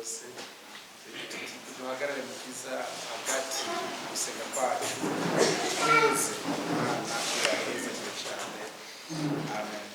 byose duhagarare mu bwiza hagati gusenga kwacu neza Imana iraheza cyane. Amen.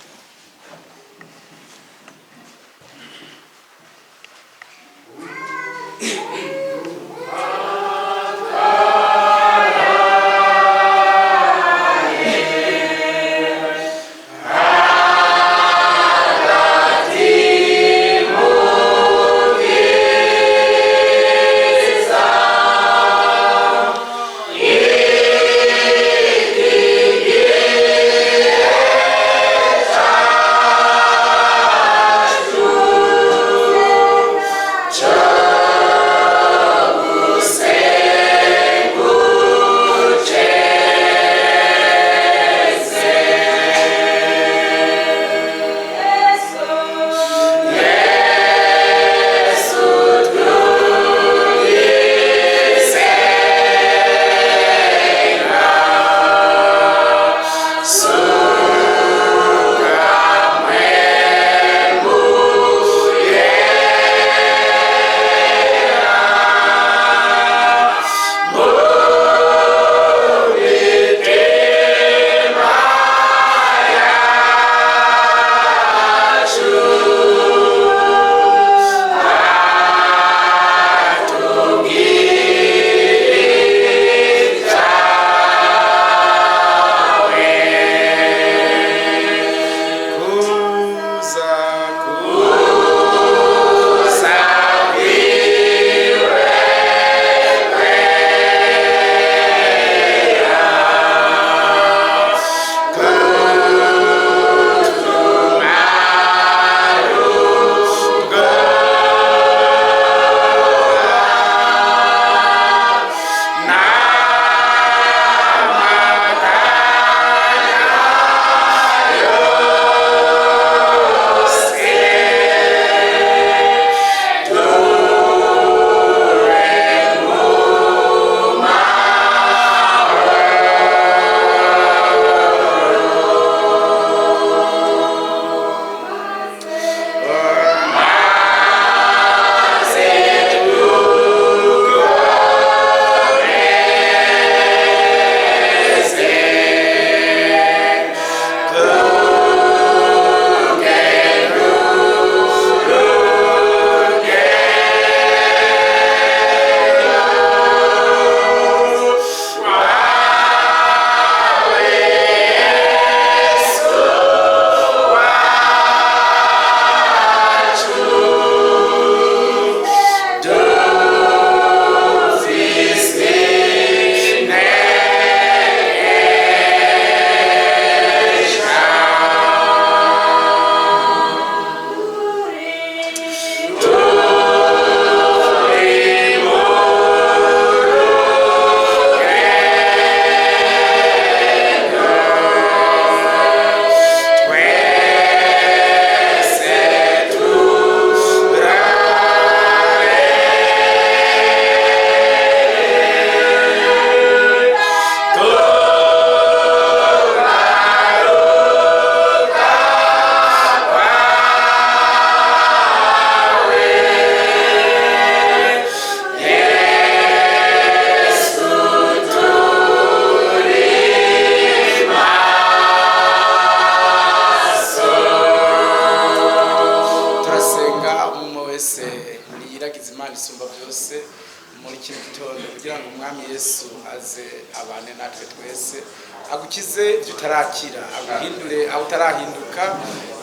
Agukize utarakira, aguhindure utarahinduka,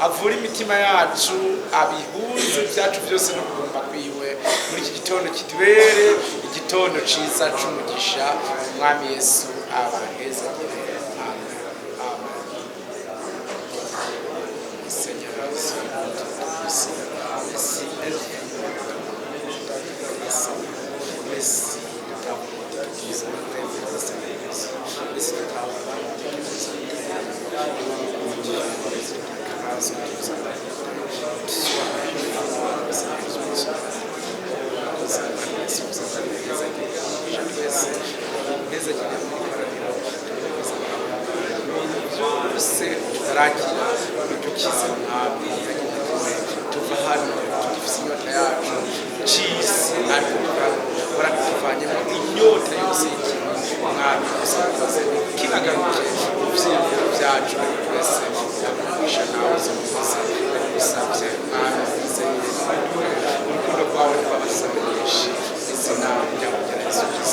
avura imitima yacu, abihuze byacu byose no kugomba kwiwe. Muri iki gitondo kitubere igitondo ciza c'umugisha, Umwami Yesu abaheza. Amen. Amen. Seigneur, turakira tukize mwami tuva hano tugifise inyota yacu ciza byose bikoze kinagaruke mu vyiyumviro vyacu twese yakugisha nawe zose gusabye mwami urukundo rwawe rw'abasaba benshi izina ryawe rya Yesu Kristo.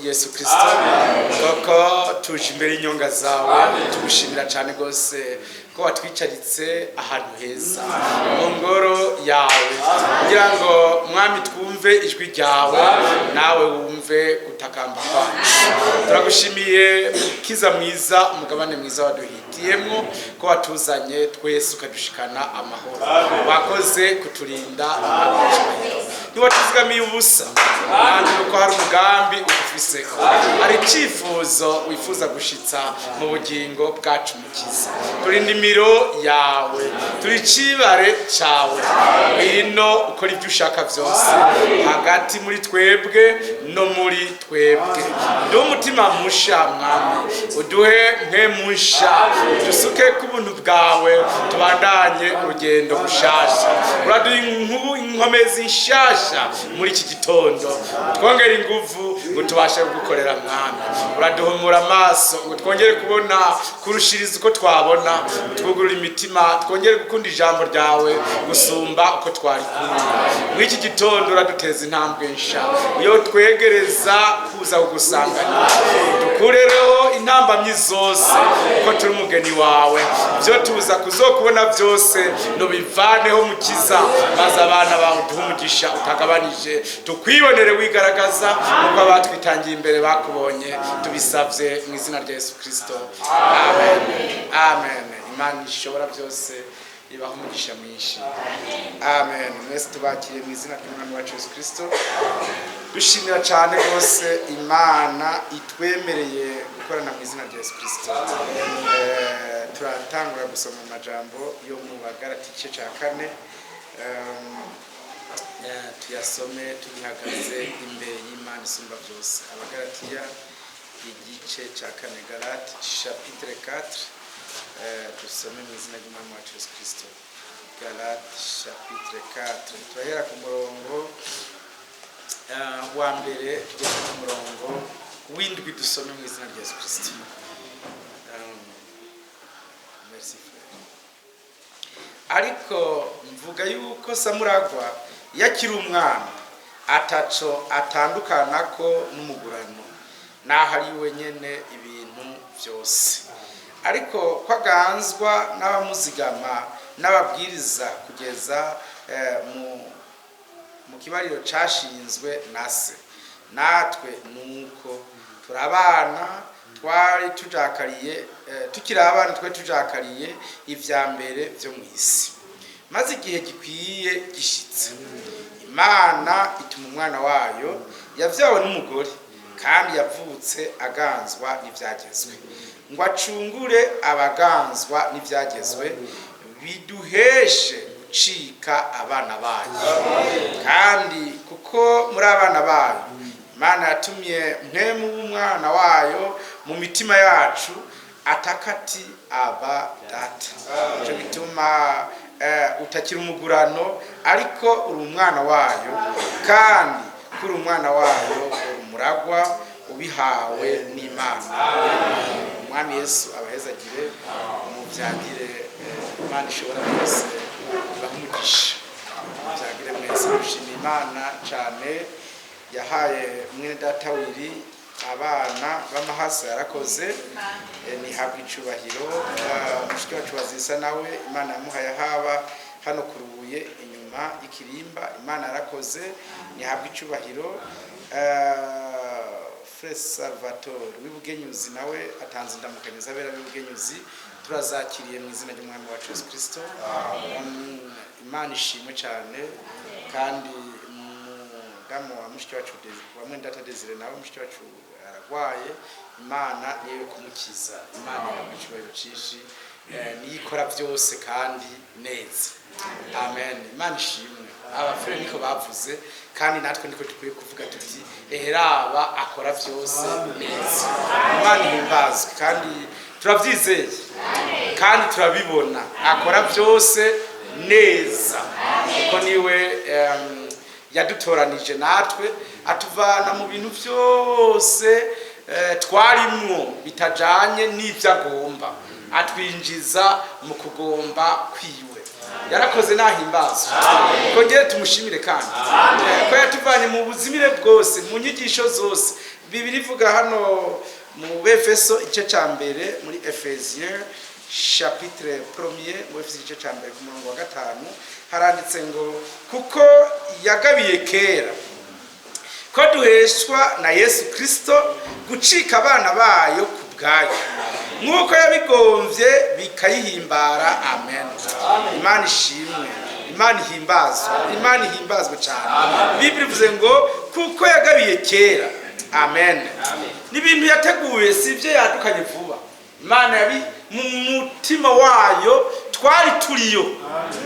Yesu Kristo koko tuje imbere y'inyonga zawe tugushimira cyane gose ko watwicaritse ahantu heza mu ngoro yawe kugira ngo mwami twumve ijwi ryawe nawe wumve gutakamba kwacu. Turagushimiye kiza mwiza umugabane mwiza waduhitiyemo ko watuzanye twese ukadushikana amahoro. Wakoze kuturinda ntiwatuzigamiye ubusa kandi uko hari umugambi ugufiseko hari icyifuzo wifuza gushitsa mu bugingo bwacu mukiza. Turinda imiro yawe turi cibare cawe ngwino ukora ibyo ushaka byose hagati muri twebwe no muri twebwe. Ndi umutima musha mwami uduhe nke musha dusuke ku buntu bwawe tubandanye urugendo gushasha. Uraduha inkomezi nshasha muri iki gitondo twongere inguvu ngo tubashe gukorera mwami. Uraduhumura amaso ngo twongere kubona kurushiriza uko twabona twugurura imitima twongere gukunda ijambo ryawe gusumba uko twarikunda. Muri iki gitondo uraduteza intambwe nsha iyo twegereza kuza kugusanganira, dukurereho intambamyi zose ko turi umugeni wawe, byo tuza kuzokubona byose nubivaneho mukiza, maze abana bawe duhe umugisha utagabanije, tukwibonere wigaragaza uko abatwitangiye imbere bakubonye, tubisabye mu izina rya Yesu Kristo, amen. Amen. Imana ishobora byose ibaho umugisha mwinshi, amen. Mwese tubakiriye mu izina ry'umwami wacu Yesu Kristo, dushimira cyane rwose Imana itwemereye gukorana mu izina rya Yesu Kristo. Turatangura gusoma amajambo yo mu Bagalati igice cya 4, tuyasome tubihagaze imbere y'Imana isumba byose. Abagalatiya igice cya 4, Galate chapitre 4, dusome mu izina ry'umwami wacu Yesu Kristo. Galate chapitre 4, turahera ku murongo wa mbere tugeze ku murongo w'indwi, dusome mu izina rya Yesu Kristo. Ariko mvuga yuko Samuragwa yakiri umwana ataco atandukanako n'umugurano, naho ari wenyene ibintu byose, ariko kwaganzwa n'abamuzigama n'ababwiriza kugeza mu kibariro cashinzwe na se. Natwe nuko turabana twari tujakariye, tukiri abana twari tujakariye ivya mbere byo mu isi, maze igihe gikwiye gishitse Imana ituma umwana wayo yavyawe n'umugore, kandi yavutse aganzwa n'ivyagezwe, ngo acungure abaganzwa n'ivyagezwe, biduheshe gucika abana bayo. Kandi kuko muri abana bayo Imana yatumye mpemu w'umwana wayo mu mitima yacu, atakati aba data. Ico bituma utakiri umugurano, ariko uri umwana wayo, kandi kuri umwana wayo uri umuragwa ubihawe n'Imana. Umwami Yesu abahezagire, umuvyagire. Imana ishobora byose bahumugisha, umuvyagire mwese. Dushimira Imana cyane yahaye mwene data wiri abana b'amahasa, yarakoze nihabwa icubahiro. Mushiki wacu Bazisa nawe Imana yamuhaye haba hano kurubuye inyuma ikirimba, Imana yarakoze nihabwa icubahiro. Frere Salvatore w'ibugenyuzi nawe atanze indamukaniza abera w'ibugenyuzi, turazakiriye mu izina ry'umwami wacu Yesu Kristo. Imana ishimwe cyane. Kandi mudamu wa mushiki wacu wamwe ndata Desire nawe mushiki wacu aragwaye, Imana niyo kumukiza. Imana yamucyubahiro cishi, niyikora byose kandi neza, amen. Imana ishimwe. Abafure niko bavuze, kandi natwe niko dukwiye kuvuga tuti eheraba akora byose neza. Imana ihimbazwe, kandi turabyizeye, kandi turabibona akora byose neza, kuko niwe yadutoranije natwe atuvana mu bintu byose twarimwo bitajanye n'ivyo agomba, atwinjiza mu kugomba kwiwe. Yarakoze nahimbazwe, kongere tumushimire kandi ko yatuvanye mu buzimire bwose, mu nyigisho zose. Bibiri ivuga hano mu Efeso igice ca mbere, muri Ephesiens chapitre 1, mu Efeso igice ca mbere ku murongo wa 5 haranditse ngo, kuko yagabiye kera ko duheshwa na Yesu Kristo gucika abana bayo ku bwayo, nk'uko yabigomvye bikayihimbara, amen. Imana ishimwe, Imana ihimbazwe, Imana ihimbazwe cyane. Bibiri ivuze ngo kuko yagabiye kera, amen. N'ibintu yateguye sivyo yadukanye vuba, Imana yabi mu mutima wayo twari turiyo,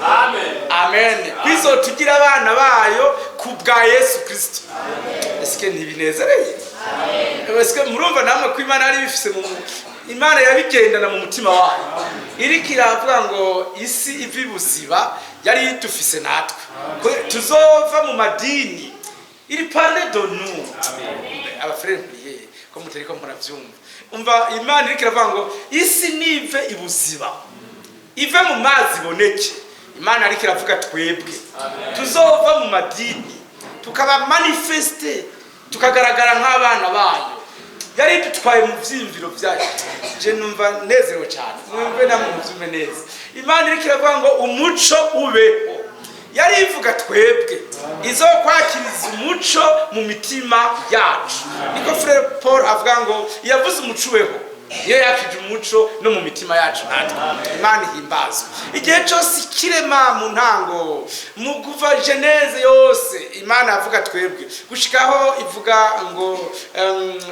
amen, amen. Kwizo tugira abana bayo ku bwa Yesu Kristo. Eske ntibinezereye? Eske murumva namwe ko Imana ari bifise mu Imana yabigendana mu mutima wayo, iri kiravuga ngo isi ivi buziba yari dufise natwe ko tuzova mu madini, iri parle de nous, abafrere prier ko mutari ko muravyumva. Umva Imana iri kiravuga ngo isi nive ibuziba, ive mu mazi iboneke. Imana ariko iravuga twebwe tuzova mu madini tukaba manifeste tukagaragara nk'abana bayo. Yari dutwaye mu vyimviro byayo. Je numva nezerewe cyane, mwumve namwe muvyume neza. Imana iriko iravuga ngo umuco ubeho. Yari ivuga twebwe izokwakiriza umuco mu mitima yacu. Niko Frere Paul avuga ngo yavuze umuco ubeho, iyo yakije umuco no mu mitima yacu natwe. Imana ihimbazwe. Igihe cyose kirema mu ntango mu kuva Geneze yose Imana avuga twebwe gushikaho ivuga ngo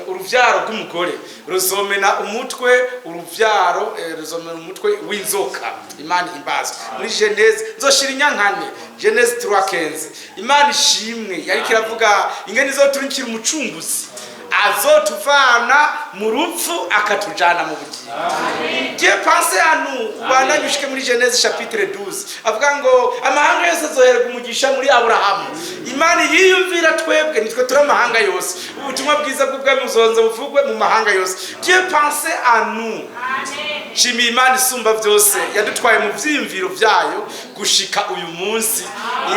uruvyaro rw'umugore ruzomena umutwe, uruvyaro ruzomena umutwe w'inzoka. Imana ihimbazwe. Muri Geneze nzoshira inyankane, Geneze 3:15. Imana ishimwe yari kiravuga ingene izoturikira umucunguzi azotuvana mu rupfu akatujana mu bugingo. Je pense anu bana bishike muri Genese chapitre 12 avuga ngo amahanga yose azoherwa umugisha muri Abrahamu. Imana yiyumvira twebwe nitwe turi amahanga yose, ubutumwa bwiza bw'ubwami buzonze buvugwe mu mahanga yose. Je pense anu Shimi Imana isumba byose yadutwaye mu vyimviro vyayo gushika uyu munsi,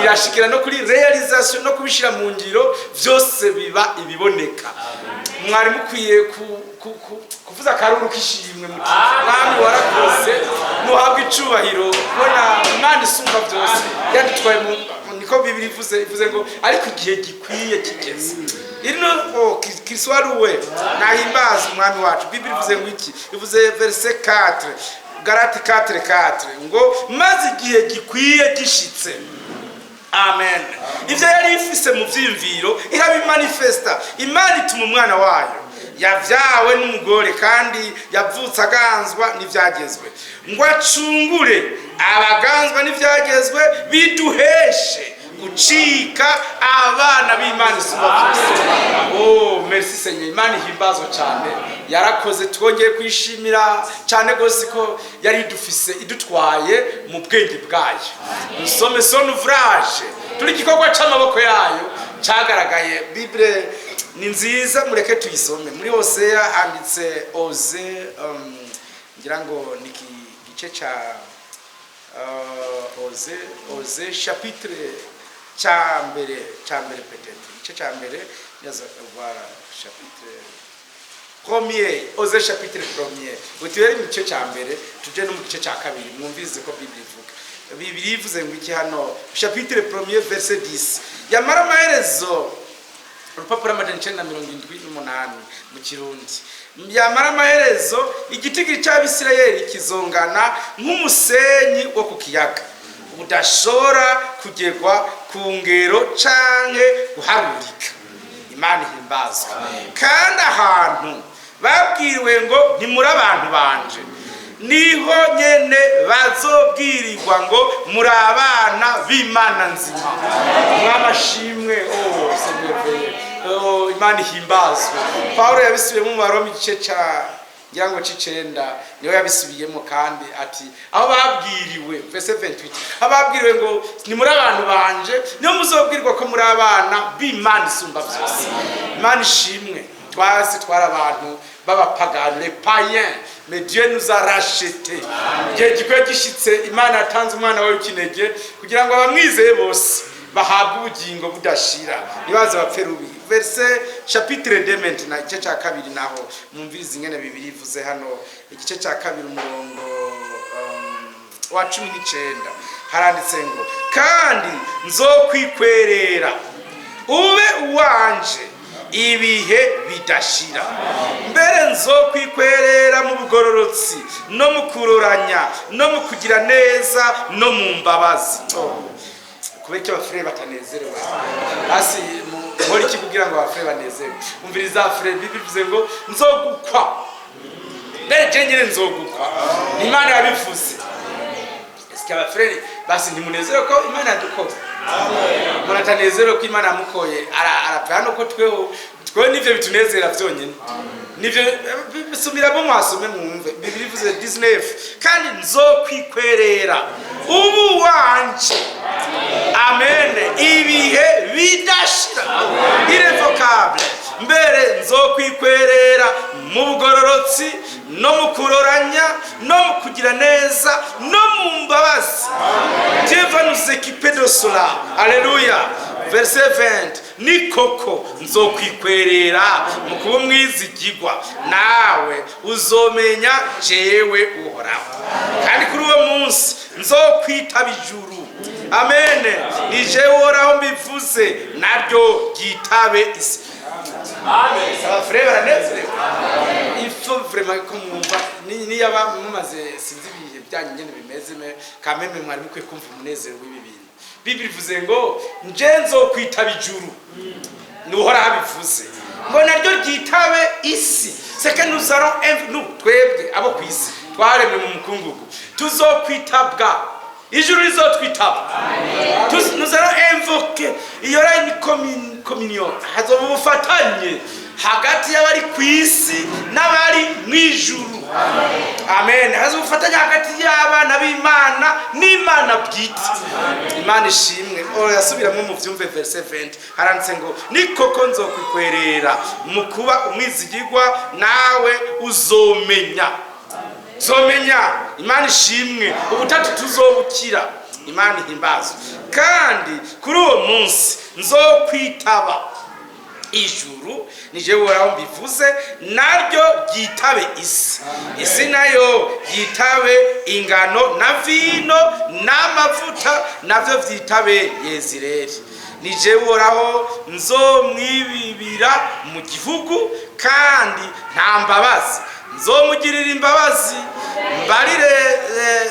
irashikira no kuri realization no kubishira mu ngiro byose biba ibiboneka. Mwari mukwiye kuvuza karuru kishimwe muti mwami warakoze muhabwe icubahiro bona Imana isumba byose yadutwaye mu niko Bibiri ivuze ngo ariko igihe gikwiye kigeze. Irino kiswaruwe nahimbaza umwami wacu. Bibiri ivuze ngo iki? Ivuze verset 4 Galate 4:4 ngo maze igihe gikwiye gishitse. Amen. Ivyo yari ifise mu vyimviro irabimanifesta. Imana ituma umwana wayo yavyawe n'umugore kandi yavutse aganzwa n'ivyagezwe ngo acungure abaganzwa n'ivyagezwe biduheshe gucika abana b'Imana isumba byose. Oh, merci Seigneur. Imana ihimbazwa cyane. Yarakoze twongeye kwishimira cyane gose ko yari dufise idutwaye mu bwenge bwayo. Usome son ouvrage. Turi gikorwa c'amaboko yayo cagaragaye. Bible ni nziza, mureke tuyisome. Muri Hosea handitse ngira ngo niki gice ca Hosea chapitre Chambere peut-être. Igice ca mbere yaza voilà chapitre premier, Hosea chapitre premier. Utuyere mu gice ca mbere tuje no mu gice ca kabiri mwumvize ko Bible ivuga. Bibiliya ivuze ngo iki hano chapitre premier verset 10. Yamara amaherezo urupapuro 978 mu Kirundi. Yamara amaherezo igitigiri cy'Abisirayeli kizongana nk'umusenyi wo ku kiyaga udashora kugerwa ku ngero canke guharurika. Imana ihimbazwa. Kandi ahantu babwiriwe ngo ntimuri abantu banje niho nyene bazobwirirwa ngo muri abana b'Imana nzima. Mwamashimwe. Imana ihimbazwe. Paulo yabisubiyemo mu Baroma igice ca ngira ngo c'icenda niho yabisubiyemo kandi ati aho babwiriwe verse 28 ababwiriwe ngo ni muri abantu banje niho muzobwirwa ko muri abana b'Imana isumba byose. Imana ishimwe. Twari abantu b'abapagani, les païens, mais Dieu nous a rachetés. Igihe gikwiye gishitse Imana yatanze umwana wawe w'ikinege kugira ngo abamwizeye bose bahabwe ubugingo budashira nibaze bapfe rubi. Verse chapitre 2 maintenant igice ca kabiri naho mumvirize ingene Bibiri ivuze hano igice ca kabiri umurongo wa 19 haranditse ngo kandi nzokwikwerera ube uwanje ibihe bidashira, mbere nzokwikwerera mu bugororotsi no mu kuroranya no mu kugira neza no mu mbabazi. Kubera abafrere batanezerewe hasi muri iki kugira ngo abafrere banezerewe umviriza afrere Bibiri bivuze ngo nzogukwa mbere nyine nzogukwa. Imana yabivuze. Eske abafrere basi ntimunezerewe ko Imana yadukoze? Mwana tanezerewe ko Imana yamukoye arapfa hano ko tweho nivyo bitunezera vyonyene. Nivyo bisumira bo mwasome mwumve. Bibiri bivuze 19 kandi nzokwikwerera ubu wanje. Amen. Ibihe bidashira irrevocable. Mbere nzokwikwerera mu bugororotsi no mu kuroranya no mu kugira neza no mu mbabazi. Dieu va nous équiper de cela. Alléluia. Verset 20. Ni koko nzokwikwerera mu kuba umwizigirwa, nawe uzomenya jewe Uhoraho. Kandi kuri uwo munsi nzokwitaba ijuru. Amen. Ni jewe Uhoraho mbivuze, naryo ryitabe isi. Amen. Ça frère baranezerewe. Il faut vraiment ko mwumva ni yaba mumaze sinzi ibihe byanyu nyene bimeze kameme mwari mukwiye kumva umunezero w'ibi bintu. Bibiri ivuze ngo nje nzokwitaba ijuru. Ni Uhoraho abivuze ngo naryo ryitabe isi. C'est que nous allons nous twebwe abo kwisi twaremwe mu mukungugu tuzokwitabwa. Ijuru rizotwitaba. Nous allons invoquer. Il y aura une communion. Hazoba ubufatanye hagati y'abari ku isi n'abari mu ijuru. Amen. Hazoba ubufatanye hagati y'abana b'Imana n'Imana bwite. Imana ishimwe. Yasubiramo mu vyumve verset 20. Haranditse ngo ni koko nzokwikwerera mu kuba umwizigirwa, nawe uzomenya. Zomenya. Imana ishimwe. Ubutatu tuzobukira. Imana ihimbazwe. Kandi kuri uwo munsi nzokwitaba ijuru, ni jewe Uhoraho mbivuze, naryo ryitabe isi. Isi nayo yitabe ingano na vino n'amavuta, navyo vyitabe Yezireli. Ni jewe Uhoraho nzomwibibira mu gihugu, kandi nta mbabazi nzomugirira imbabazi. Mbarire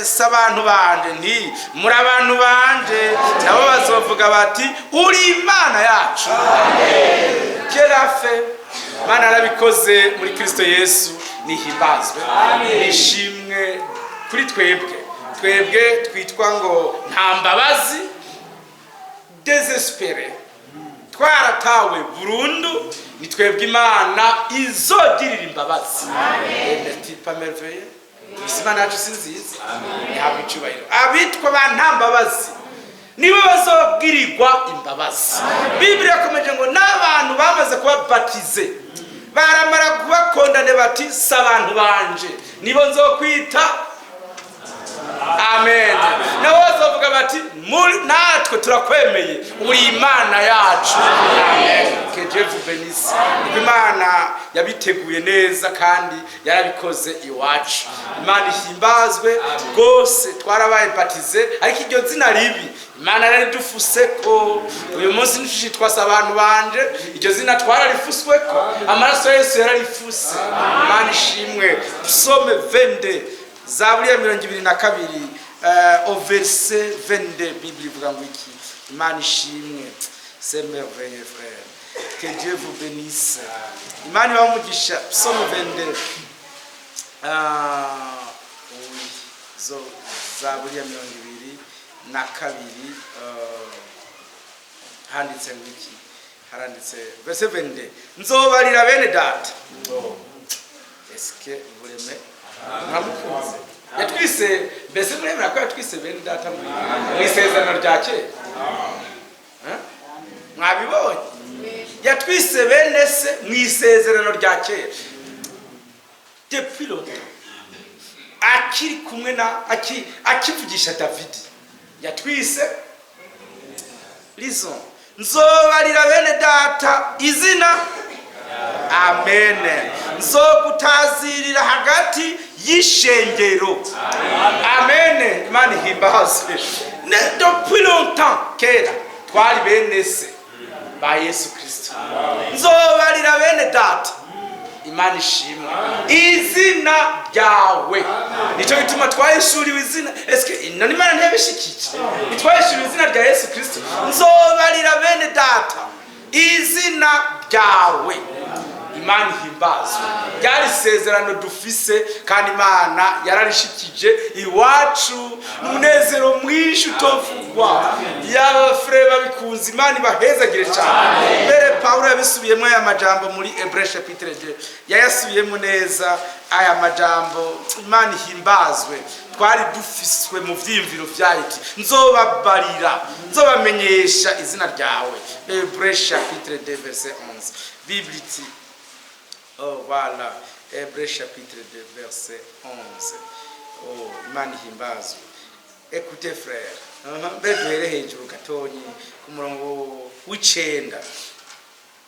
s'abantu banje nti muri abantu banje, nabo bazovuga bati uri Imana yacu. Amen. Kerafe Mana arabikoze muri Kristo Yesu, nihimbazwe. Nishimwe kuri twebwe twitwa ngo nta mbabazi, désespéré, twaratawe burundu. Ni twebwe Imana izogirira imbabazi. N'est-il pas merveilleux? Imana yacu si nziza? Ntabwo icubahiro. Abitwa ba nta mbabazi nibo bazogirirwa imbabazi. Bibiliya yakomeje ngo n'abantu bamaze kuba baptize baramara kubakondane bati s'abantu banje nibo nzokwita. Amen. Nabo bazovuga bati natwe turakwemeye, uri Imana yacu. Amen. Que Dieu vous bénisse. Imana yabiteguye neza kandi yarabikoze iwacu. Imana ihimbazwe rwose. Twarabaye baptize ariko iryo zina ribi Imana yaridufuse ko uyu munsi nishitwa s'abantu banje, iryo zina twararifuswe ko amaraso Yesu yararifuse. Imana ishimwe. Psaume 22 Zaburi ya 22 au verset 22, Bible ivuga ngo iki? Imana ishimwe. C'est merveilleux frère. Que Dieu vous bénisse. Imana ibamugisha. Psaume 22 oui, Zaburi ya 22 handitse ngo iki? Haranditse verset 22, nzobarira bene data. Est-ce que vous l'aimez? Namukunze. Yatwise mbese muremera ko yatwise bene data mu isezerano rya kera. Mwabibonye? Yatwise bene se mu isezerano rya kera. Depuis longtemps. Akiri kumwe na akivugisha David. Yatwise lison. Nzobarira bene data izina. Amen. Nzogutazirira hagati y'ishengero. Amen. Imana ihimbazwe. Depuis longtemps kera twari bene se ba Yesu Kristo. Nzobarira bene data. Imana ishimwe. Izina ryawe. Nico gituma twayishuriwe izina. Eske none Imana ntiyabishikije? Twayishuriwe izina rya Yesu Kristo. Nzobarira bene data izina ryawe. Imana ihimbazwe. Ryari isezerano dufise kandi Imana yararishikije iwacu n'umunezero mwinshi utovugwa. Yaba frère babikunze Imana ibahezagire cyane. Mbere Paulo yabisubiyemo aya majambo muri Hébreux chapitre 2. Yayasubiyemo neza aya majambo. Imana ihimbazwe. Twari dufiswe mu vyimviro vyayiti nzobabarira, nzobamenyesha izina ryawe. Hébreux chapitre 2 verset 11. Bible. Oh voilà. Hébreux chapitre 2 verset 11. Oh, Imana ihimbazwe. Écoutez frère, mbere duhere hejuru gatonyi ku murongo w'icenda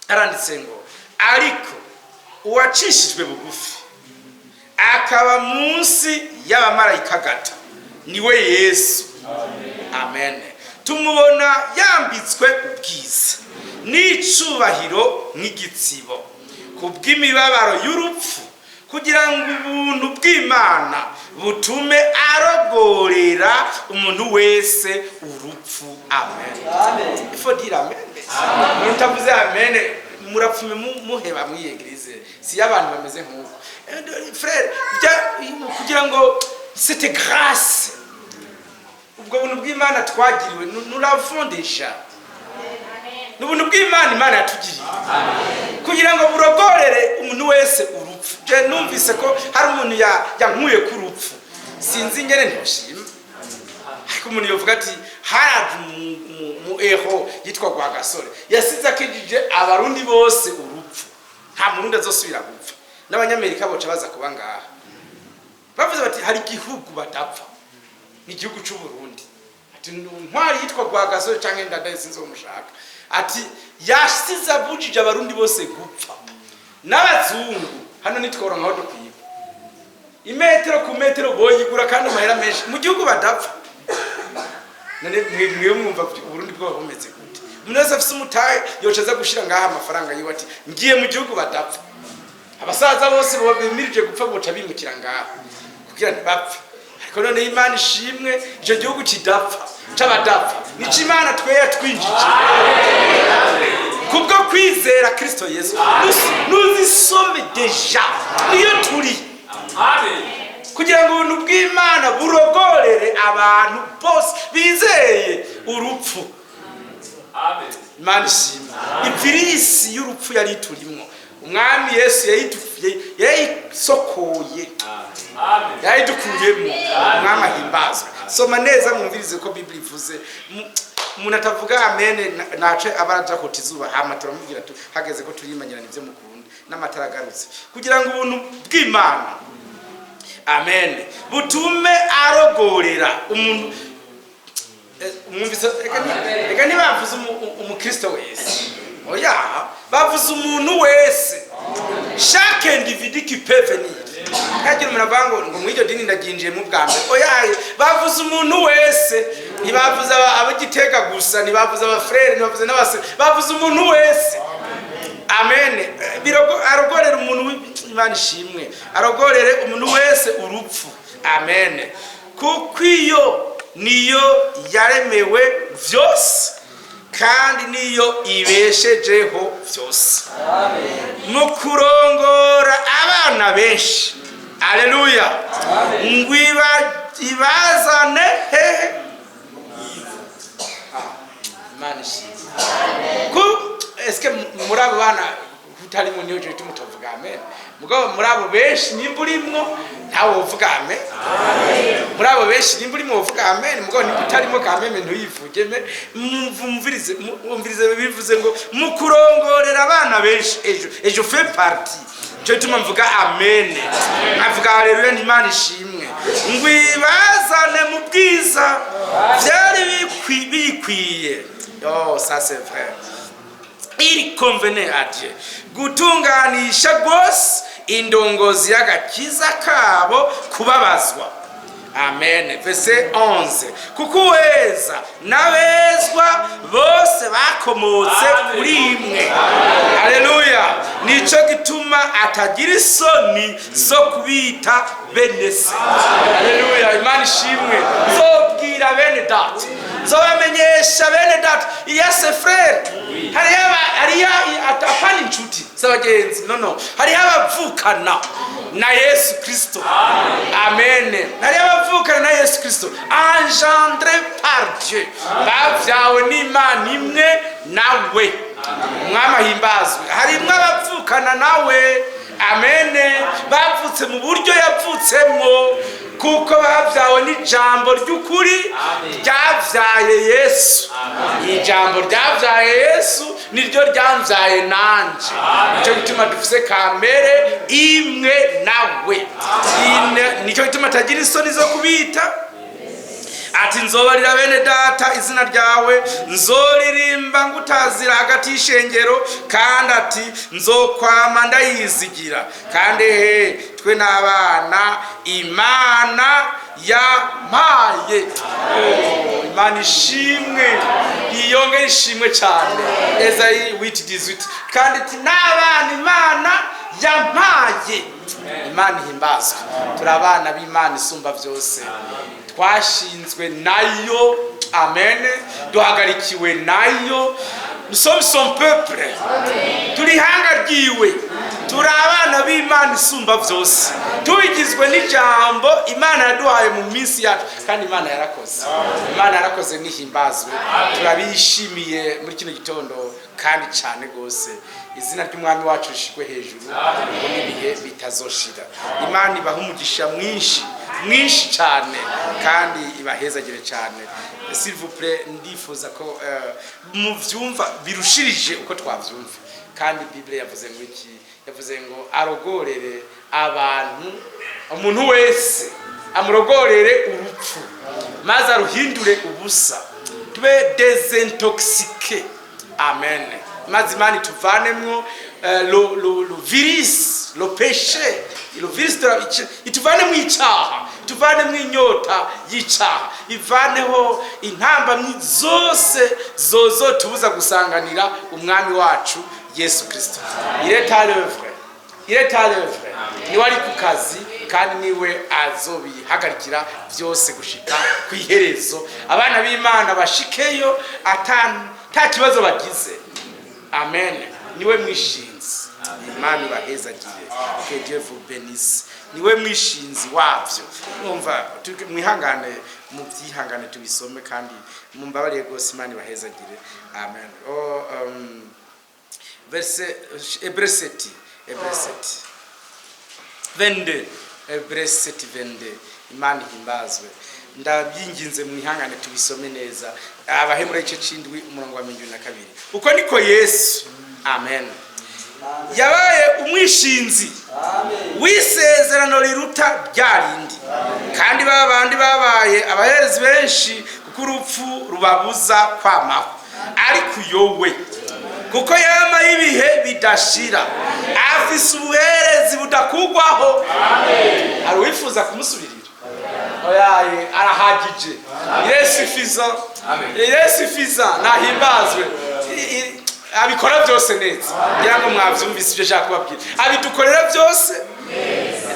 aranditse ngo ariko uwacishijwe bugufi akaba munsi y'abamarayika gato niwe Yesu. Amen. Tumubona yambitswe ubwiza n'icubahiro nk'igitsibo kubw'imibabaro y'urupfu kugira ngo ubuntu bw'Imana butume arogorera umuntu wese urupfu. Amen. Il faut dire amen. Mutavuze amen murapfume muheba mwiyegirize si abantu bameze nk'uko. Frère, kugira ngo cette grâce ubwo buntu bw'Imana twagiriwe nous l'avons déjà. N'ubuntu bw'Imana Imana yatugiriye kugira ngo burogorere umuntu wese urupfu. Je numvise ko hari umuntu yankuye ku rupfu sinzi ngene ntoshima ariko umuntu yovuga ati haraje mu eho yitwa kwa gasore yasize akijije abarundi bose urupfu nta murundi azosubira gupfa n'abanyamerika boca baza kuba ngaha bavuze bati hari igihugu badapfa ni igihugu cy'u Burundi ati ntwari yitwa kwa gasore canke ndadaye sinzo mushaka ati yasize abujije abarundi bose gupfa n'abazungu hano nitwora nkaho dukwiye imetero ku metero boyigura kandi amahera menshi mu gihugu badapfa. None mwe mwumva Burundi bwo bumeze gute? Umuntu wese afise umutahe yocaza gushira ngaha amafaranga yiwe ati ngiye mu gihugu badapfa. Abasaza bose bobimirije gupfa boca bimukira ngaha kugira ntibapfe. Ariko none Imana ishimwe ico gihugu kidapfa c'abadapfa nico Imana tweye twinjije kubwo kwizera Kristo Yesu. Nous y sommes déjà niyo turi. Amen. Kugira ngo ubuntu bw'Imana burogorere abantu bose bizeye urupfu. Amen. Imana ishimwe. Ivirisi y'urupfu yari turimwo umwami Yesu yayisokoye. Amen. Yayidukuyemo umwami ahimbazwe. Soma neza mwumvirize ko Biblia ivuze umuntu atavuga amen nace abaraja koti izuba hama turamubwira tu hageze ko turimanyirana ivyo mukunda n'amatara agarutse kugira ngo ubuntu bw'Imana amen butume arogorera umuntu umwumvise eka ntibavuze umukristo wese oya bavuze umuntu wese chaque individu qui peut venir kagira umuntu avango ngo mw'iryo dini ndaginjiye mu bwambe oya bavuze umuntu wese ntibavuze abagitega gusa ntibavuze abafrere ntibavuze n'abase bavuze umuntu wese. Amen. Arogorere umuntu Imana ishimwe arogorere umuntu wese urupfu. Amen. Kuko iyo niyo yaremewe vyose kandi niyo ibeshejeho vyose. Amen. Mu kurongora abana benshi. Alleluia. Ngwiba ibazane hehe. Imana ishimwe. Eske muri abo bana utari mu niyo cyo mutavuga amen mugabo muri abo benshi nimba urimwo ntawe uvuga amen. Muri abo benshi nimba urimo uvuga amen mugabo nimba utarimo ka amen ntuyivugeme mumvirize bivuze ngo mukurongorera abana benshi ejo fait partie cyo tuma mvuga amen avuga haleluya n'Imana ishimwe ngwibazane mu bwiza byari bikwiye. Oh ça c'est vrai. Il convenait à Dieu gutunganisha gose indongozi y'agakiza kabo kubabazwa. Amen. Verset 11 kukuweza nabezwa bose bakomotse kuri imwe. Haleluya. Nico gituma atagira isoni zo kubita bene se. Haleluya. Imana ishimwe zobwira bene data zobamenyesha bene data yes frère hariya atapana inshuti z'abagenzi no hariya abavukana na Yesu Kristo. Amen. Hariya abavukana na Yesu Kristo engendré par Dieu bavyawe n'Imana imwe nawe umwami ahimbazwe. Harimwo abavukana nawe. Amen. Bavutse mu buryo yavutsemo kuko bavyawe n'ijambo ry'ukuri ryavyaye Yesu. ijambo ryabyaye Yesu niryo ryamvyaye nanje. Nicyo gituma dufise kamere imwe nawe. Nicyo gituma atagira isoni zo kubita ati nzobarira bene data izina ryawe, nzoririmba ngutazira hagati y'ishengero, kandi ati nzokwama ndayizigira. kandi twe n'abana Imana yampaye. Imana ishimwe, iyonge ishimwe cyane. Ezayi 8:18 kandi ati n'abana Imana yampaye. Imana ihimbazwe. Turi abana b'Imana isumba byose, twashinzwe nayo. Amen. Duhagarikiwe nayo. Nous sommes son peuple. Turi hanga ryiwe. Turi abana b'Imana isumba byose, tubigizwe n'ijambo Imana yaduhaye mu minsi yacu. Kandi Imana yarakoze. Imana yarakoze nihimbazwe. Turabishimiye muri kino gitondo kandi cyane gose. Izina ry'umwami wacu rishikwe hejuru n'ibihe bitazoshira. Imana ibaha umugisha mwinshi cyane kandi ibahezagire cyane. S'il vous plaît, ndifuza ko mu vyumva birushirije uko twavyumva. Kandi Bible yavuze ngo iki? Yavuze ngo arogorere abantu, umuntu wese amurogorere urupfu maze aruhindure ubusa, tube desintoxique. Amen. Maze Imana tuvanemwo le virus, le péché, le virus ituvane mu icyaha, ituvane mu inyota y'icyaha, ivaneho intambamyi zose zozo tubuza gusanganira umwami wacu Yesu Kristo. Il est à l'œuvre. Niwe ari ku kazi kandi niwe azobihagarikira byose gushika ku iherezo. Abana b'Imana bashikeyo ata kibazo bagize. Amen. Niwe mwishinzi. Imana ibahezagire. Que Dieu vous bénisse. Niwe mwishinzi wabyo. Numva mwihangane mu byihangane tubisome kandi mumbabarire gose. Imana ibahezagire. Amen. Verset Hébreux 7:22. Imana ihimbazwe. Ndabyinginze mwihangane tubisome neza. Abahemura igice c'indwi umurongo wa 22. Uko niko Yesu, amen, yabaye umwishinzi w'isezerano riruta ryarindi. Kandi babandi babaye abaherezi benshi kuko urupfu rubabuza kwamaho. Ariko yowe kuko yama ibihe bidashira, afise ubuherezi budakugwaho. Ari wifuza kumusubirira? Oyaye arahagije. Yesu fiza nahimbazwe. Abikora byose neza. Ngira ngo mwavyumvise ibyo shaka kubabwira. Abidukorera byose.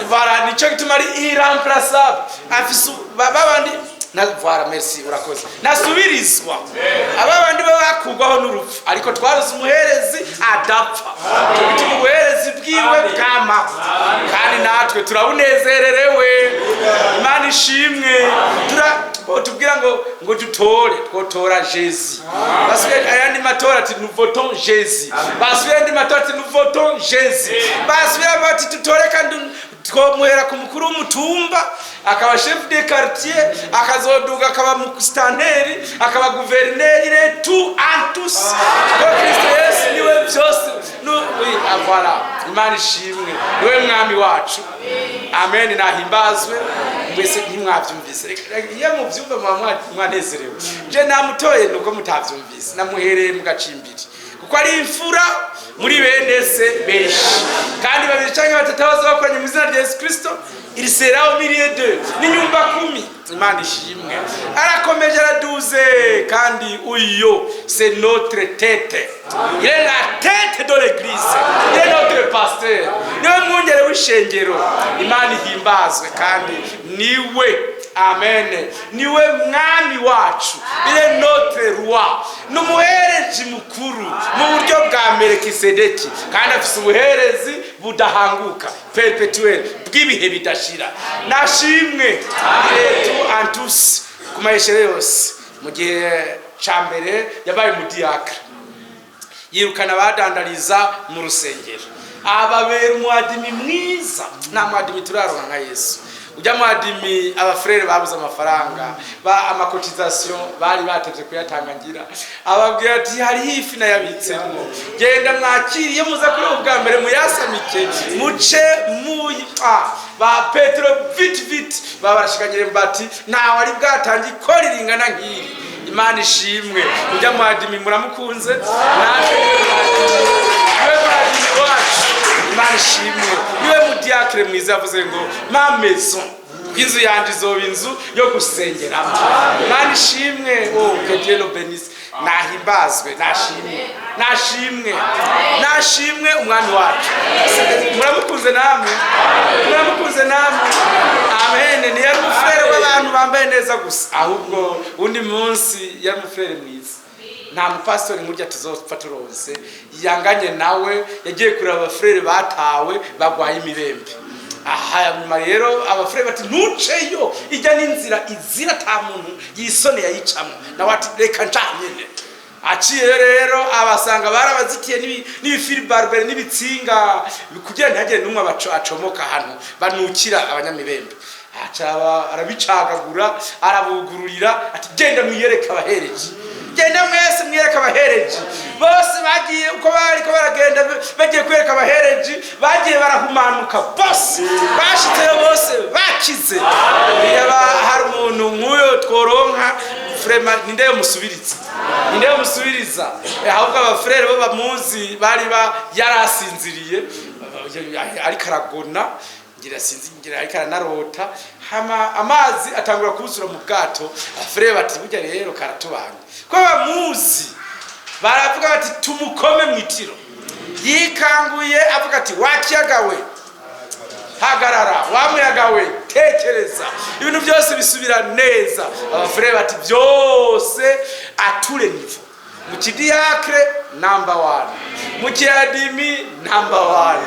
Voilà, nicyo gituma ari irremplaçable. Afise babandi na voilà, merci, urakoze. Nasubirizwa. Ababandi bakugwaho n'urupfu, ariko twaruze umuherezi adapfa. Tugituma ubuherezi bwiwe bwama. Kandi natwe turabunezererewe. Imana ishimwe. Tubwira ngo twotora Jésus. Parce que ayandi matora ati nous votons Jésus. Parce que ayandi matora ati nous votons Jésus. Parce que bati tutore kandi twomuhera ku mukuru w'umutumba, akaba chef de quartier, akazoduga akaba mustanteri, akaba gouverneur, tout en tous. Kristo Yesu niwe byose. Oui, voilà. Imana ishimwe. Niwe mwami wacu. Amen. Nahimbazwe. Mwese ntimwavyumvise. Iyo muvyumva mwanezerewe. Je namutoye nuko mutavyumvise. Namuhereye mu gacimbiri. Kuko ari imfura muri bene se benshi. Kandi babiri cyangwa batatu bazakoranye mu izina rya Yesu Kristo, il sera au milieu d'eux. Ni nyumba 10. Imana ishimwe. Arakomeje araduze kandi uyo c'est notre tête. Il est la tête de l'église. Il est notre pasteur. Niwe mwungere w'ishengero. Imana ihimbazwe kandi niwe, amen, niwe mwami wacu. Il est notre roi. Numuhereje mukuru mu buryo bwa Melkisedeki, kandi afise ubuherezi budahanguka perpetuel bw'ibihe bidashira. Nashimwe tout en tous ku mayeshere yose. Mu gihe cambere yabaye mudiakre, yirukana badandariza mu rusengero, ababera umwadimi mwiza. Nta mwadimi turaronka nka Yesu. ujya mwadimi abafrere babuze amafaranga amakotization bari batevye kuyatanga ngira ababwira ati hari ifi nayabitsemo genda mwakiriye muza kuri ubwa mbere muyasamike muce ba Petero vite babarashikanyire mbati ntawe ari bwatangi ikori ringana nkiri. Imana ishimwe. Ujya mwadimi muramukunze natwe niwe mwadimi wacu. Imana ishimwe. Niwe mudiakre mwiza yavuze ngo ma maison inzu yanje izoba inzu yo gusengeramo. Imana ishimwe. Que Dieu le bénisse. Nahimbazwe nashimwe umwami wacu. Muramukunze namwe amen. Ni yari umufrere w'abantu bambaye neza gusa ahubwo undi munsi yari umufrere mwiza. Nta mupastori nk'urya tuzopfa turonse yanganye nawe yagiye kureba abafrere batawe bagwaye imirembe. Aha nyuma rero abafrere bati ntuceyo ijya n'inzira izira ta muntu yisone yayicamo na wati reka njanyene. Aciye rero abasanga barabazitiye n'ibifiri barbere n'ibitsinga kugira ntihagire n'umwe acomoka hano banukira abanyamirembe. Acaba arabicagagura arabugururira ati genda mwiyereka abahereje. Genda mwese mwiyereka abahereje. Bose bagiye uko bariko baragenda bagiye kwereka abahereje bagiye barahumanuka bose bashitseyo bose bakize. Yaba hari umuntu nk'uyo tworonka frema nindeyo musubiriza ahubwo abafrere bo bamuzi bari yarasinziriye ariko aragona ngira ariko aranarota hama amazi atangura kuzura mu bwato. Abafrere bati burya rero karatubanye ko bamuzi baravuga bati tumukome mwitiro. Yikanguye avuga ati wakiyagawe hagarara wamuyagawe tekereza ibintu byose bisubira neza. Abafrere bati byose ature nivo mu kidiakre number 1 mu kiadimi number 1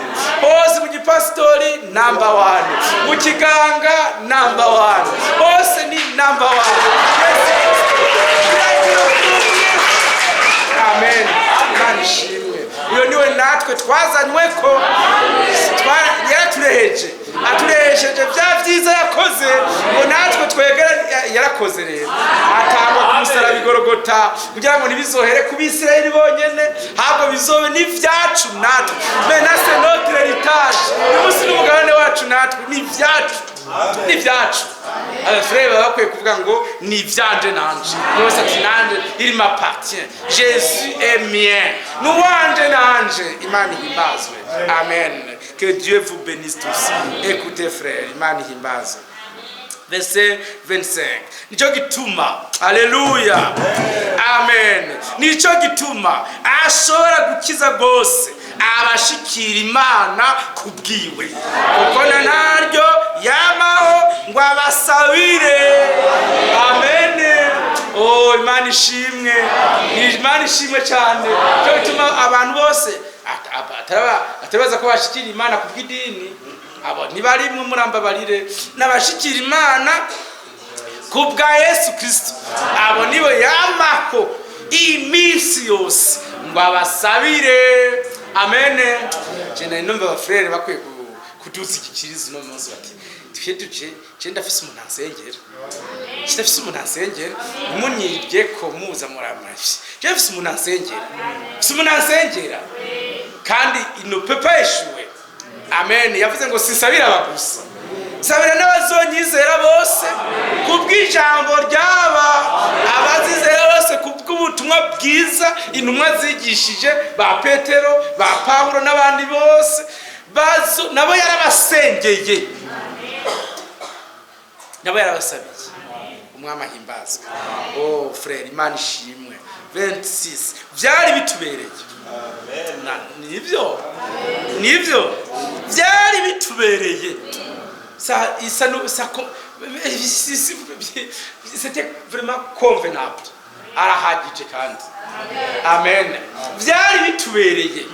bose mu gipastori number 1 mu kiganga number 1 bose ni number 1. Amen. Kanishimwe. Iyo niwe natwe twazanywe ko yaratureheje aturehejeje bya byiza yakoze ngo natwe twegera yarakoze rero atangwa ku musaraba Igorogota kugira ngo nibizohere ku Bisirayeli bonyene ahubwo bizobe n'ivyacu natwe menase notre héritage umunsi n'umugabane wacu natwe n'ivyacu. Abafrere bakwiye kuvuga ngo ni ivyanje nanje yose ati nanje il m'appartient. Jésus est mien nuwanje nanje. Imana ihimbazwe. Amen. Que Dieu vous bénisse tous. Écoutez frères, Imana ihimbazwe. Verset 25. Nico gituma Alleluia. Amen. Nico gituma ashobora gukiza gose abashikira Imana kubwiwe kuko naryo yamaho ngo abasabire. Amen. Imana ishimwe. Imana ishimwe cyane. Cyo gituma abantu bose atabaza ko bashikira Imana kubw'idini abo ntibari mu muramba barire nabashikira Imana kubwa Yesu Kristo. Abo nibo yamaho iminsi yose ngo abasabire. Amen. Jena inombe abafrere bakwiye kutuzi ikikirizo no munsi bati tuje ndafise umuntu ansengera munyibye ko muza muramashi je mfise umuntu ansengera kandi ino pepeshuwe. Amen. Yavuze ngo sisabira abagusa sabira n'abazonyizera bose kubw'ijambo ryaba abazizera bose kubw'ubutumwa bwiza intumwa zigishije ba Petero ba Paulo n'abandi bose nabo yarabasengeye nabo yarabasabiye. Umwami ahimbazwe. Frère Imana ishimwe. 26 byari bitubereye. Nivyo byari bitubereye. C'était vraiment convenable. Arahagije kandi. Amen. Byari bitubereye.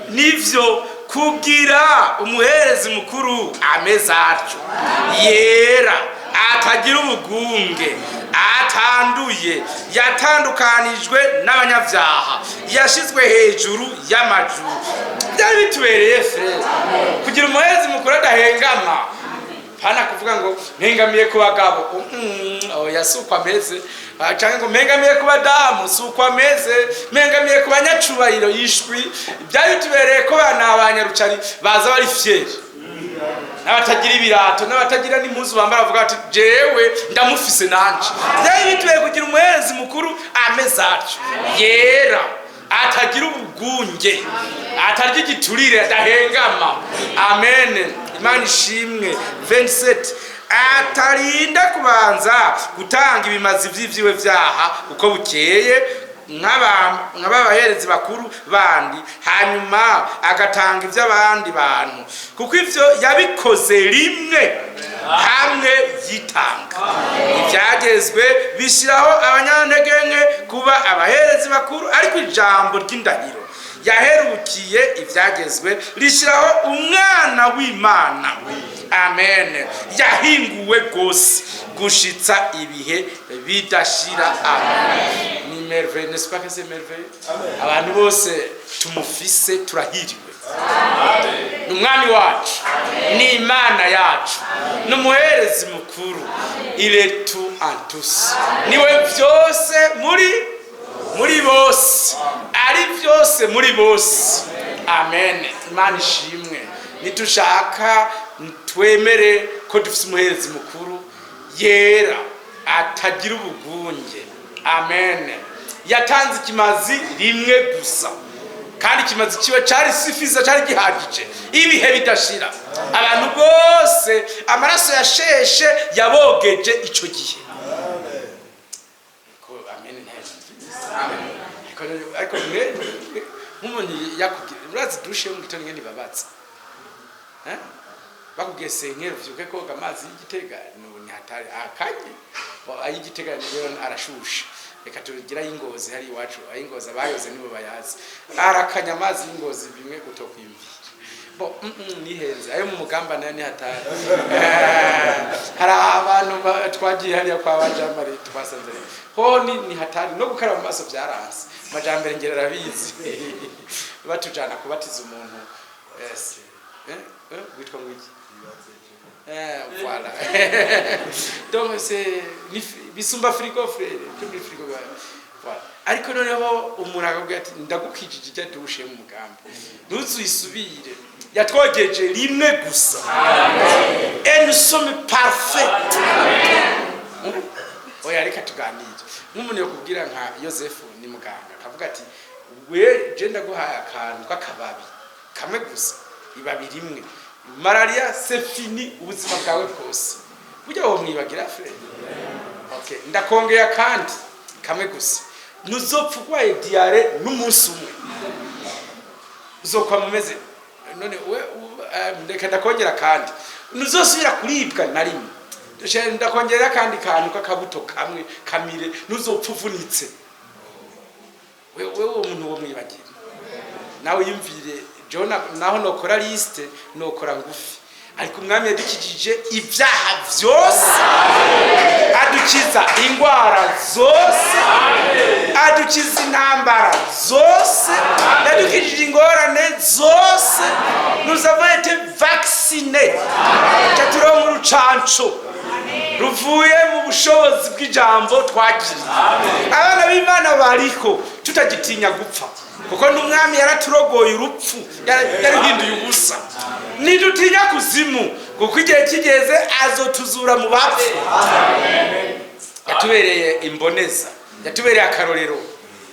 Nivyo kugira umuherezi mukuru amezacu yera atagira ubugunge atanduye yatandukanijwe n'abanyabyaha yashizwe hejuru y'amajuru. Byari bitubereye frere kugira umuherezi mukuru adahengama pana kuvuga ngo mpengamiye ku bagabo oya si uko ameze, cyangwa ngo mpengamiye ku badamu si uko ameze, mpengamiye ku banyacubahiro yishwi. Byari bitubereye ko bana abanyarucari baza bari fieri, n'abatagira ibirato n'abatagira n'impuzu bambara bavuga ati jewe ndamufise nanje. Byari bitubereye kugira umuherezi mukuru ameze atyo yera, atagira ubugunge, atarya igiturire, adahengama. Amen, Imana ishimwe. 27 atarinda kubanza gutanga ibimazi vy'ivyiwe vyaha uko bukeye nk'abaherezi bakuru bandi, hanyuma agatanga ivy'abandi bantu, kuko ivyo yabikoze rimwe hamwe yitanga. Ivyagezwe bishiraho abanyantege nke kuba abaherezi bakuru, ariko ijambo ry'indahiro yaherukiye ivyagezwe rishiraho umwana w'Imana. Amen, yahinguwe gose gushitsa ibihe bidashira. Amen. Ni merveille, n'est-ce pas que c'est merveille? Abantu bose tumufise turahiriwe. Ni umwami wacu, ni Imana yacu, ni umuherezi mukuru. Il est tout en tous, niwe vyose muri bose, ari vyose muri bose. Amen, Imana ishimwe. Nitushaka twemere ko dufise umuherezi mukuru yera, atagira ubugunge. Amen, yatanze ikimazi rimwe gusa, kandi ikimazi kiwe cari sifiza, cari gihagije ibihe bidashira. Abantu bose amaraso yasheshe yabogeje ico gihe. Ariko nk'umuntu yakubwira urazi dushe mu gitondo ngene babatsa bakubwiye senkero vyuke koga amazi y'Igitega ni hatari akanye ay'Igitega niyo arashusha. Reka tugira y'Ingozi hari iwacu, ay'Ingozi abayoze nibo bayazi, arakanya amazi y'Ingozi bimwe gutokwimvira bo nihenze ayo mu mugamba nayo ni hatari. Hari abantu twagiye hariya kwa bajambare twasanze ho ni hatari no gukaraba amaso byaranse. Majambere ngera rabizi batujana kubatiza umuntu witwa ngwiki voilà. Donc c'est bisumba frigo frère, tumi frigo voilà. Ariko noneho umuntu akabwira ati ndagukijije ijya dushe mu mugamba ntuzisubire, yatwogeje rimwe gusa. Et nous sommes parfaits. Oya reka tuganire nk'umuntu yakubwira nka Yosefu ni muganga akavuga ati we je ndaguhaye akantu k'akababi kamwe gusa, ibabi rimwe, malaria c'est fini, ubuzima bwawe bwose burya wo mwibagira frère. Okay, ndakongera kandi kamwe gusa, ntuzopfugwaye diare n'umunsi umwe, uzokwa mumeze none we ndeka ndakongera kandi ntuzosubira kuribwa na rimwe. Ndakongera kandi kantu k'akabuto kamwe kamire, ntuzopfuvunitse. Wewe umuntu wo mwibagira nawe yumvire Jona, naho nokora liste nokora ngufi, ariko umwami yadukijije ibyaha byose, adukiza ingwara zose, adukiza intambara zose, yadukijije ingorane zose. Nous avons été vaccinés, cyaturo mu rucanco ruvuye mu bushobozi bw'ijambo twakiriye. Abana b'Imana bariko tutagitinya gupfa, kuko n'umwami yaraturogoye urupfu, yarihinduye ubusa. Nidutinya kuzimu, kuko igihe kigeze azotuzura mu bapfu. Yatubereye imboneza, yatubereye akarorero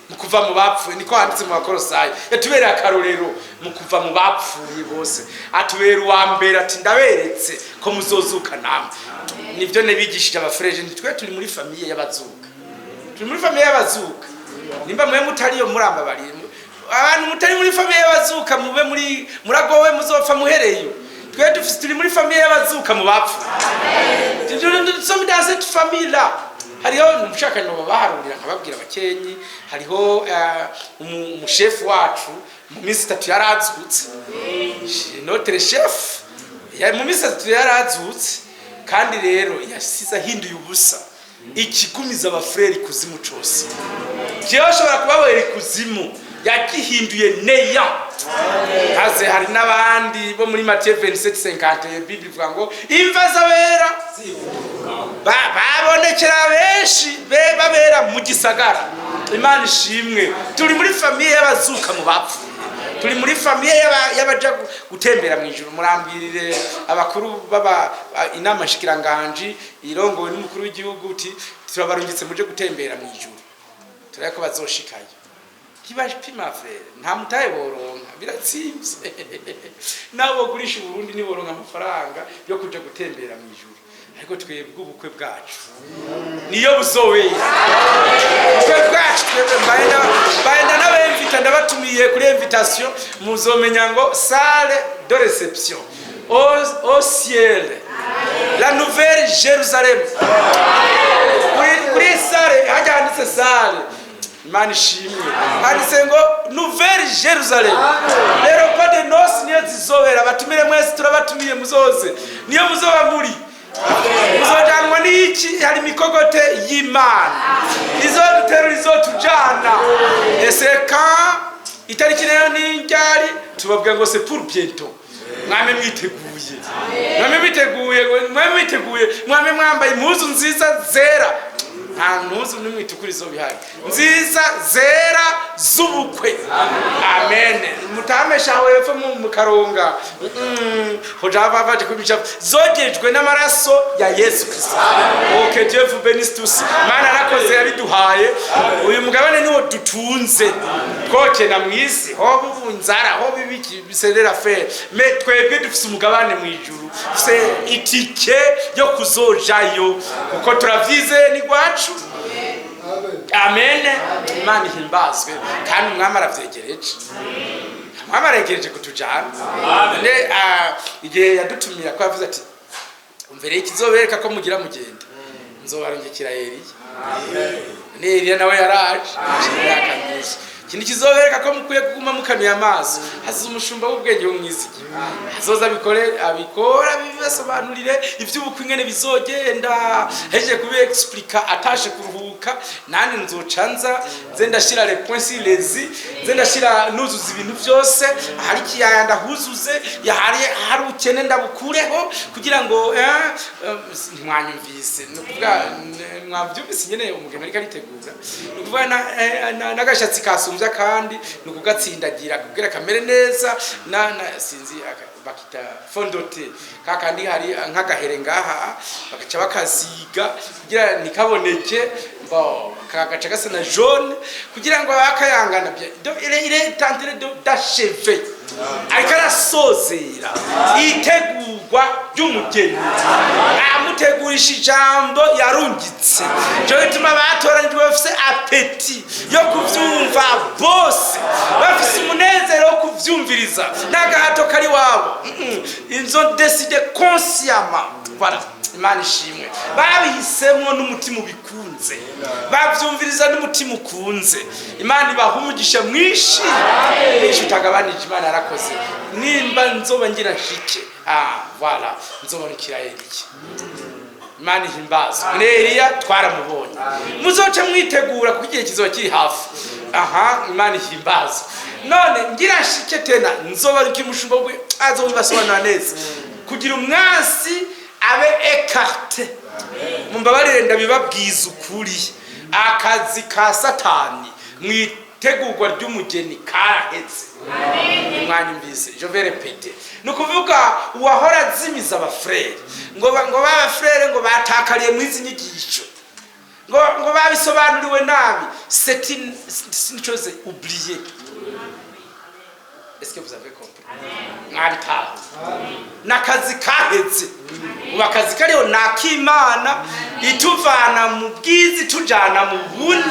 mu kuva mu bapfu, niko handitse mu Bakolosayi. Yatubereye akarorero mu kuva mu bapfuye bose, atubera uwa mbere ati ndaberetse ko muzozuka namwe. Nivyo nebigishije abafreje, nitwe turi muri famiye y'abazuka, turi muri famiye y'abazuka. Nimba mwe mutariyo muramba bari abantu mutari muri famiye y'abazuka, mube muri muragowe muzopfa muhereyo. Twe turi muri famiye y'abazuka mu bapfu. Nous sommes dans cette famille là. Hariho umushaka no baharurira nkababwira abakenyi, hariho umushefu wacu mu minsi 3 yarazutse. Notre chef mu minsi 3 yarazutse, kandi rero yasize ahinduye ubusa, ikigumiza abafrere kuzimu cyose. Jewe ashobora kubabera kuzimu yagihinduye neya. Haze hari n'abandi bo muri Matthieu 27:50 Bible ivuga ngo imva z'abera babonekera benshi babera mu gisagara. Imana ishimwe, turi muri famiye y'abazuka mu bapfu, turi muri famiye y'abaja gutembera mu ijuru. Murambirire abakuru baba inama shikiranganje irongowe n'umukuru w'igihugu uti turabarungitse muje gutembera mu ijuru, turako bazoshikayo. Kibashipima frere nta mutaye boronka biratsimvye nabo gurisha Burundi ni boronka amafaranga yo kuja gutembera mu ijuru, ariko twebwe ubukwe bwacu niyo buzowera. Ubukwe bwacu twebwe mbaenda n'abemvita ndabatumiye kuri invitation, muzomenya ngo salle de réception au ciel, la nouvelle Jérusalem. Kuri salle hajya handitse salle, Imana ishimwe, handitse ngo nouvelle Jérusalem. Rero pas de noces niyo zizobera, batumire mwese turabatumiye muzoze, niyo muzoba muri muzojanwa n'iki? Hari mikogote y'Imana izodutera izotujana. Ese quand itariki nayo n'injari tubabwira ngo c'est pour bientôt. Mwame mwiteguye, mwame mwiteguye, mwame mwambaye impuzu nziza zera, nta mpuzu n'imwe itukura izobihari, nziza zera z'ubukwe. Amen. Mutamesha hepfo mu Karonga hojava baje kubica zogejwe n'amaraso ya Yesu Kristo. Que Dieu vous bénisse tous. Mana arakoze yabiduhaye, uyu mugabane niwo dutunze twokena mwisi ho bubunzara ho bibiki biserera faire, mais twebwe dufise umugabane mu ijuru, dufise itike yo kuzojayo kuko turavyize ni gwacu. Amen. Imana ihimbazwe kandi umwami aravyegereje, umwami aregereje kutujana. Igihe yadutumira ko yavuze ati umvere ikizobereka ko mugira mugenda nzobarungikira Eliya. Eliya nawe yaraje yakanyisha kindi kizobereka ko mukwiye kuguma mukanuye amaso, haza umushumba w'ubwenge wo mwizigi azoza abikora bibasobanurire ivy'ubukwe ingene bizogenda. Heje kubi explica atashe kuruhuka, nani nzocanza nze ndashira les points sur les i, nze ndashira nuzuza ibintu byose, hari kiyanda huzuze hari ukene ndabukureho kugira ngo mwanyumvise. Nukuvuga mwavyumvise nyene umugeni ariko aritegura, nukuvuga nagashatsi kasumvya kandi nukugatsindagira kugira kamere neza na sinzi bakita fondote kakandi hari nk'agahere ngaha bagaca bakasiga kugira nikaboneke bo kagaca gasa na jaune kugira ngo akayangana bye. Donc il est en train d'achever ariko arasozera itegurwa ry'umugeni, amutegurisha ijambo yarungitse. Jo bituma batoranijwe bafise appétit yo kuvyumva bose, bafise umunezero wo kuvyumviriza n'agahato kari wabo. Ils ont décidé consciemment. Voilà. Imana ishimwe, babihisemo n'umutima ubikunze, bavyumviriza n'umutima ukunze. Imana ibahumugisha mwishi utagabanije. Imana yarakoze. Nimba nzoba ngira nshike voilà nzobarukira Eliya. Imana ihimbaza. Eliya twaramubonye, muzoce mwitegura kuko igihe kizoba kiri hafi. Imana ihimbaza. None ngira nshike tena nzobaruka umushumba we azobibasobanura neza kugira umwasi abe écarté. Mumbabarire ndabibabwiza ukuri, akazi ka Satani mwitegurwa ry'umugeni karaheze. Mwanyumvise, je vais répéter. Nukuvuga uwahora zimiza abafrere ngo b'abafrere ngo batakariye mu izi nyigisho ngo babisobanuriwe nabi, c'est une chose oubliée. Est-ce que vous avez compris? Mwabitaha nakazi kaheze. Ubakazi kariho nakimana ituvana mu bwizi tujana mu bundi,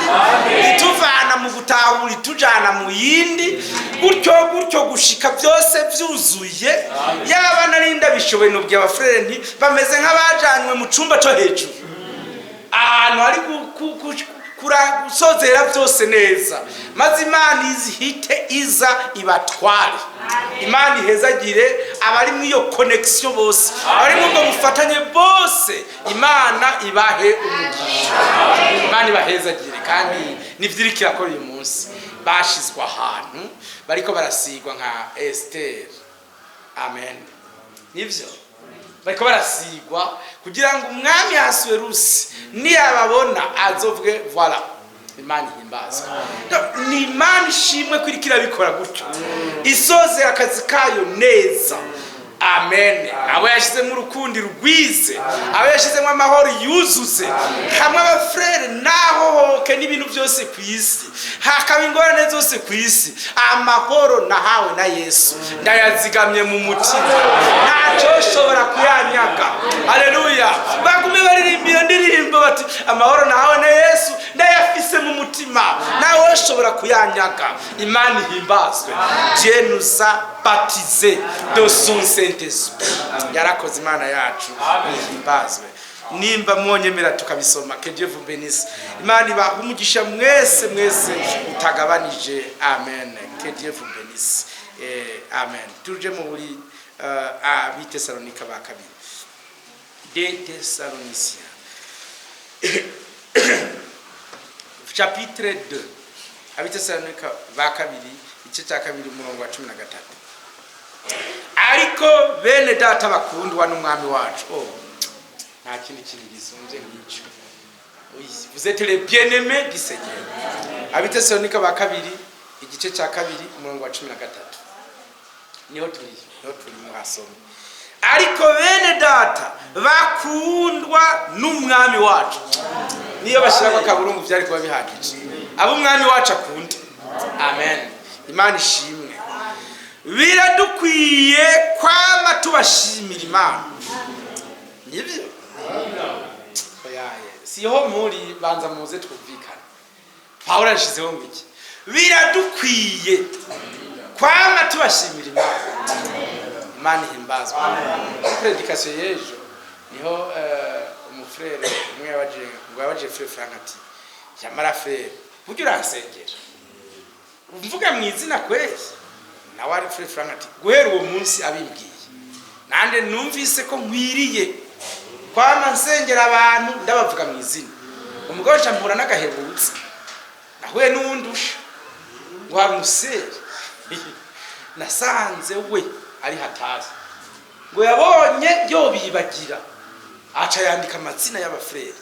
ituvana mu gutahura tujana mu yindi, gutyo gushika byose byuzuye. Yaba narinda bishoboye n'ubwe abafrere nti bameze nk'abajanywe mu cumba cyo hejuru, ahantu ari kurasozera byose neza, maze Imana izihite iza ibatware. Imana ihezagire abari mu iyo connection bose, abari mu ngo mufatanye bose. Imana ibahe umugisha, Imana ibahezagire kandi nivyirikira ko uyu munsi bashizwe ahantu bariko barasigwa nka Esther. Amen. Nivyo bariko barasigwa kugira ngo umwami Ahasuwerusi niyababona azovuge voilà, Imana ihimbazwe. Ni Imana ishimwe kwirikira bikora gutyo, isoze akazi kayo neza. Amen. Abo yashizemo urukundi rugwize, abo yashizemo amahoro yuzuze, hamwe abafrere naho hoke n'ibintu byose ku isi, hakaba ingorane zose ku isi, amahoro nahawe na Yesu ndayazigamye mu mutima, ntacyo shobora kuyanyaga. Haleluya. Bagume baririmba iyo ndirimbo bati amahoro nahawe na Yesu ndayafise mu mutima, nawe shobora kuyanyaga. Imana ihimbazwe. Dieu nous a baptisés de son Saint-Esprit. Yarakoze Imana yacu ihimbazwe. Nimba mwonyemera tukabisoma, que Dieu vous bénisse. Imana ibahe umugisha mwese utagabanije. Amen. Que Dieu vous bénisse. Amen. Tuje mu buri Abitesalonika ba kabiri. Des Thessaloniciens. Chapitre 2. Abitesalonika ba kabiri, igice cya kabiri umurongo wa 13. Ariko bene data bakundwa n'umwami wacu. Nta kindi kintu gisumvye nk'icyo. Vous êtes les bien-aimés du Seigneur. Abitesalonika ba kabiri, igice cya kabiri umurongo wa 13. Niho turi mwasomye. Ariko bene data bakundwa n'umwami wacu. Niyo bashirako akaburungu byari kuba bihagije. Abo umwami wacu akunda. Amen. Imana ishimwe. Biradukwiye kwama tubashimira Imana. Nibyo? Oyaye. Siho muri banza muze twumvikana. Paulo yashizeho ngiki. Biradukwiye kwama tubashimira Imana. Imana ihimbazwe. Prédication y'ejo niho umufrere umwe yabaje frère Frank ati yamara frère buryo uransengera mvuga mu izina kwezi nawe ari frère Frank ati guhera uwo munsi abimbwiye nande numvise ko nkwiriye kwama nsengera abantu ndabavuga mu izina. Umugabo cyambura n'agahebutse nahuye n'undusha ngo amusere nasanze we ari hatazi ngo yabonye yo bibagira aca yandika amazina y'abafrere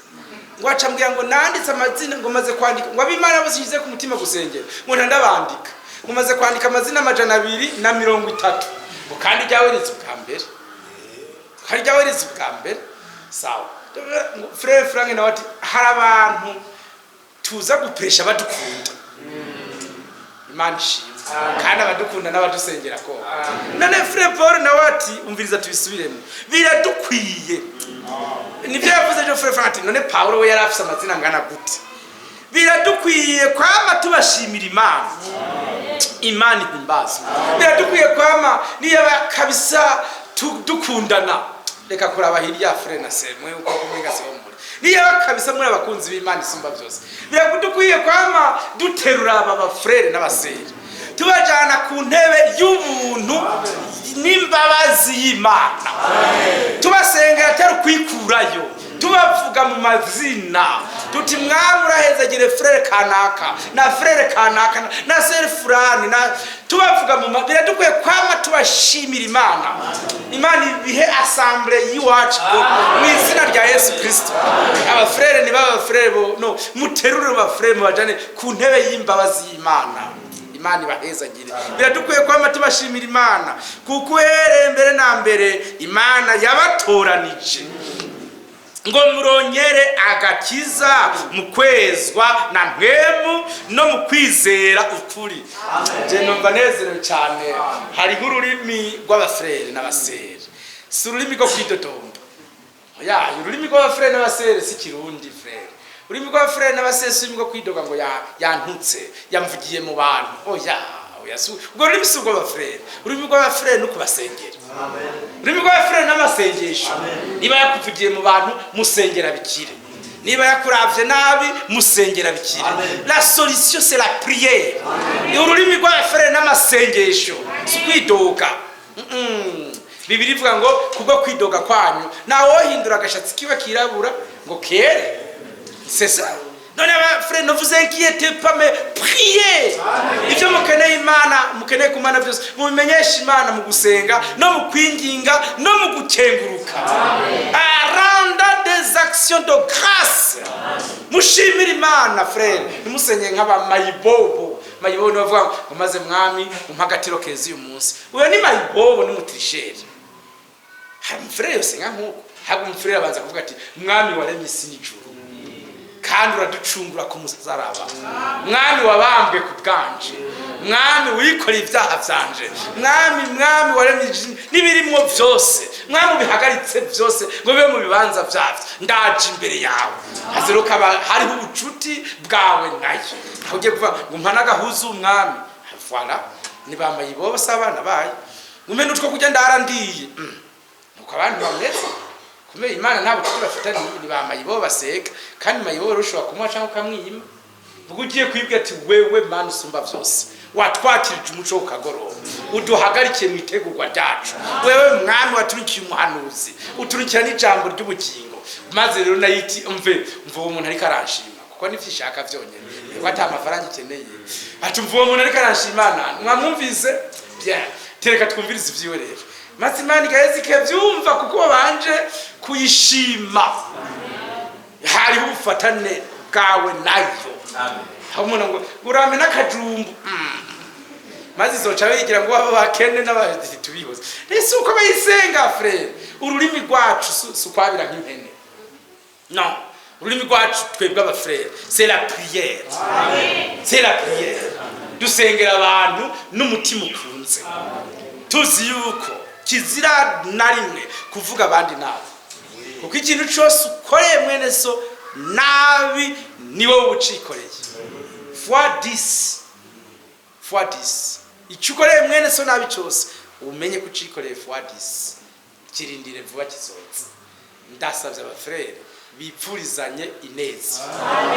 ngo acambwira ngo nanditse amazina ngo maze kwandika ngo abimana basize ku mutima gusengera ngo ndabandika ngo maze kwandika amazina 230 ngo kandi ryaweretse bwa mbere sawa. Frere Frank nawe ati hari abantu tuza gupresha badukunda. Imana ishimwe. Kandi abadukunda n'abadusengera ko. None Frere Paul nawe ati umviriza tubisubiremo. Biradukwiye. Nibyo yavuze jo Frere Frank ati none Paulo we yarafise amazina ngana gute. Biradukwiye kwama tubashimira Imana. Imana ihimbazwe. Biradukwiye kwama niyo kabisa dukundana. Reka kuraba hirya Frere na semwe uko kumwenga se muri. Niyo kabisa muri abakunzi b'Imana isumba byose. Biradukwiye kwama duterura aba bafrere n'abasere. Tubajana ku ntebe y'ubuntu n'imbabazi y'Imana. Tubasengera atari kwikurayo. Tubavuga mu mazina. Tuti mwami urahezagire frere kanaka na frere kanaka na sere fulani na tubavuga mu biradukwiye kwama tubashimira Imana. Imana ibihe assemblée yiwacu mu izina rya Yesu Kristo. Abafrere ni baba frere no muterure abafrere mubajane ku ntebe y'imbabazi y'Imana. Imana ibahezagire. Biradukwiye kwama tubashimira Imana kuko mbere na mbere Imana yabatoranije ngo murongere agakiza mu kwezwa na mpemu no mu kwizera ukuri. Je numva nezerewe cyane. Hari ururimi rw'abafrere n'abasere, si ururimi rwo kwidodomba. Oya, ururimi rw'abafrere n'abasere si Kirundi frere. Ururimi rw'abafrere n'abasere si ururimi rwo kwidoga ngo yantutse yamvugiye mu bantu. Oya, ubwo rurimi si rw'abafrere. Ururimi rw'abafrere no kubasengera. Ururimi rw'abafrere n'amasengesho. Niba yakuvugiye mu bantu musengera bikire. Niba yakuravye nabi musengera bikire. La solution c'est la prière. Ururimi rw'abafrere n'amasengesho si kwidoga. Bibiri ivuga ngo kubwo kwidoga kwanyu nawo hindura agashatsi kiba kirabura ngo kere. C'est ça. none frère, ne vous inquiétez pas, mais priez. Ivyo mukeneye Imana, mukeneye ku Mana byose mubimenyesha Imana mu gusenga no mu kwinginga no mu gukenguruka. Rendre des actions de grâce. Mushimira Imana frère, nimusenye nk'aba mayibobo. Mayibobo no bavuga ngo maze mwami umpagatiro keza uyu munsi. Uyo ni mayibobo n'umutrisheri. Frère yosenga nkuko haba umfrère abanza kuvuga ati mwami waremye isi n'ijuru kandi uraducungura ku musaraba, mwami wabambwe ku bwanje, mwami wikoreye ibyaha byanje, mwami waremye n'ibirimwo byose, mwami ubihagaritse byose ngo bibe mu bibanza byavyo, ndaje imbere yawe. Hazeruka hariho ubucuti bwawe nayo, aho ugiye kuvuga ngo mpana gahuza umwami. Voilà, ni bamayibobo sabana baye ngume nutwo kujya ndarandiye nuko abantu bameze. Kumbe Imana ntabwo tubafitani, ni bamayibobo baseka kandi mayibobo rushobora kumwa cyangwa kamwima. Vuga ugiye kwibwa ati wewe Mana usumba byose, watwakirije umuco ukagoroba, uduhagarikiye mu itegurwa ryacu. Wewe mwami waturikiye umuhanuzi, uturikira n'ijambo ry'ubugingo. Maze rero nayiti umve umuntu ariko aranshima kuko nifishaka byonyene ko ata amafaranga ikeneye. Ati umve umuntu ariko aranshima, mwamwumvise bien, tereka twumvirize ivyiwe rero. Maze Imana igahezike byumva kuko babanje kuyishima. Hari ubufatane bwawe nayo. Aho umuntu ngo urame n'akajumbu, maze izoca bigira ngo baba bakene n'abaditi tubihoze. Ese uko bayisenga frère, ururimi rwacu sukwabira nk'impene. Non, ururimi rwacu twebwe aba frère, c'est la prière. Amen. C'est la prière. Dusengera abantu n'umutima ukunze. Tuzi yuko kizira na rimwe kuvuga abandi nabi, kuko ikintu cyose ukoreye mwene so nabi ni wowe ucikoreye. fois 10 icyo ukoreye mwene so nabi cyose umenye ko ucikoreye fois 10, kirindire vuba kizoza. Ndasabye aba frère bipfurizanye ineza,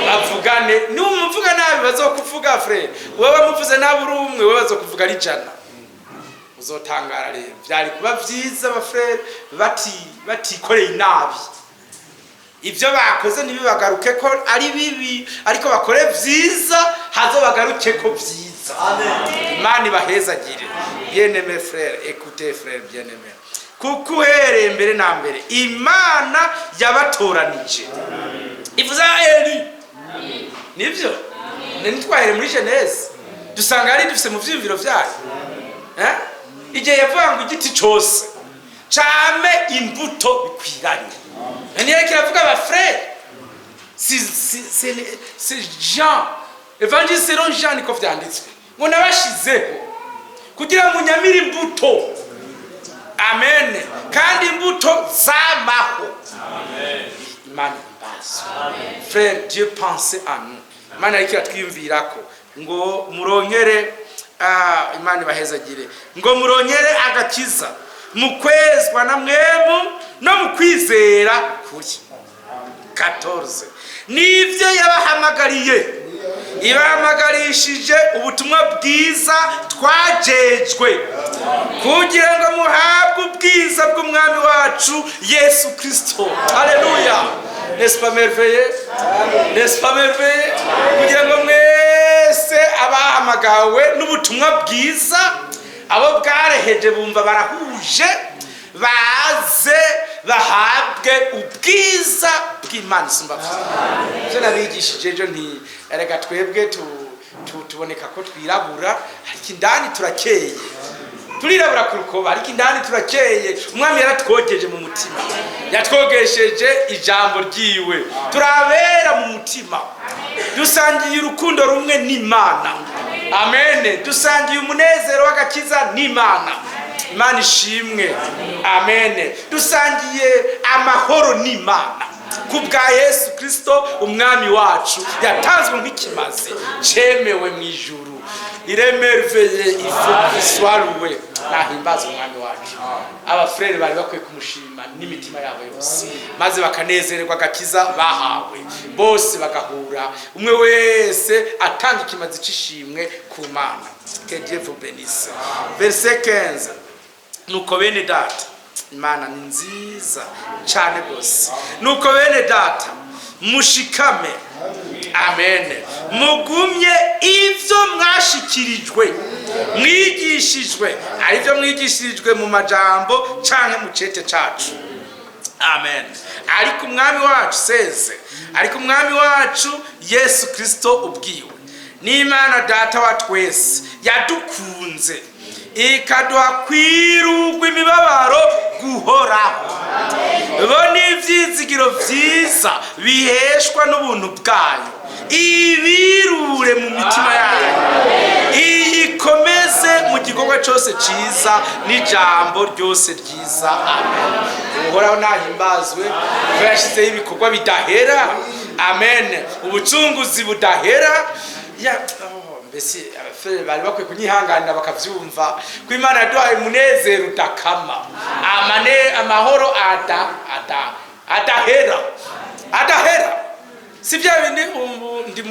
bavugane. N'umuvuga nabi bazokuvuga frère, wewe bamuvuze nabi uri umwe, wewe bazokuvuga ari jana. Uzotangara rero, byari kuba byiza aba frère batikoreye nabi. Ibyo bakoze ntibibagaruke ko ari bibi, ariko bakore byiza hazo bagaruke ko byiza. Amen. Imana ibahezagire. Bien-aimé frère, écoutez frère bien-aimé, kuko uhereye mbere na mbere Imana yabatoranije. Ivuza Eli. Nibyo nitwahere muri Genèse dusanga ari dufise mu vyumviro vyayo. Igihe yavuga ngo igiti cyose came imbuto bikwiranye. Niyo kiravuga aba frère, c'est Jean, Évangile selon Jean niko vyanditswe ngo nabashizeho kugira ngo nyamire imbuto. Amen. Kandi imbuto zamaho. Amen. Imana imbazo. Amen. Frère, Dieu pense à nous. Imana ikira twimvirako ngo muronkere Imana ibahezagire ngo muronkere agakiza mu kwezwa na mwemu no mu kwizera kuri. 14 nivyo yabahamagariye, ibahamagarishije ubutumwa bwiza twajejwe kugira ngo muhabwe ubwiza bw'umwami wacu Yesu Kristo. Alléluia. N'est-ce pas merveilleux? N'est-ce pas merveilleux? Kugira ngo mwese abahamagawe n'ubutumwa bwiza, abo bwareheje bumva barahuje, baze bahabwe ubwiza bw'Imana isumba byose. Je nabigishije ejo nti erega twebwe tuboneka ko twirabura ariko indani turakeye. Turirabura kurukoba ariko indani turakeye. Umwami yaratwogeje mu mutima, yatwogesheje ijambo ryiwe, turabera mu mutima, dusangiye urukundo rumwe n'Imana. Amen. Dusangiye umunezero w'agakiza n'Imana. Imana ishimwe. Amen. Dusangiye amahoro n'Imana kubwa Yesu Kristo umwami wacu yatanzwe nk'ikimazi cemewe mu ijuru. Il est merveilleux, il faut qu'il soit loué. Nahimbaza umwami wacu. Aba frère bari bakwiye kumushima n'imitima yabo yose, maze bakanezererwa agakiza bahawe, bose bagahura, umwe wese atanga ikimazi c'ishimwe ku Mana. Que Dieu vous bénisse. Verset 15. Nuko bene data, Imana ni nziza cyane gose. Nuko bene data mushikame amen. Mugumye ivyo mwashikirijwe mwigishijwe, arivyo mwigishirijwe mu majambo canke mu cete cacu, amen. Ariko umwami wacu seze, ariko umwami wacu Yesu Kristo ubwiwe n'Imana data wa twese yadukunze ikaduha kwirugwa imibabaro guhoraho, bo n'ivyizigiro vyiza biheshwa n'ubuntu bwayo, ibirure mu mitima yayo, iyikomeze mu gikorwa cyose ciza n'ijambo ryose ryiza, amen. Uhoraho nahimbazwe ko yashyizeho ibikorwa bidahera, amen. Ubucunguzi budahera, mbese abafere bari bakwiye kunyihanganira bakavyumva ko Imana yaduhaye umunezero udakama, amahoro adahera. Si bya bindi ndi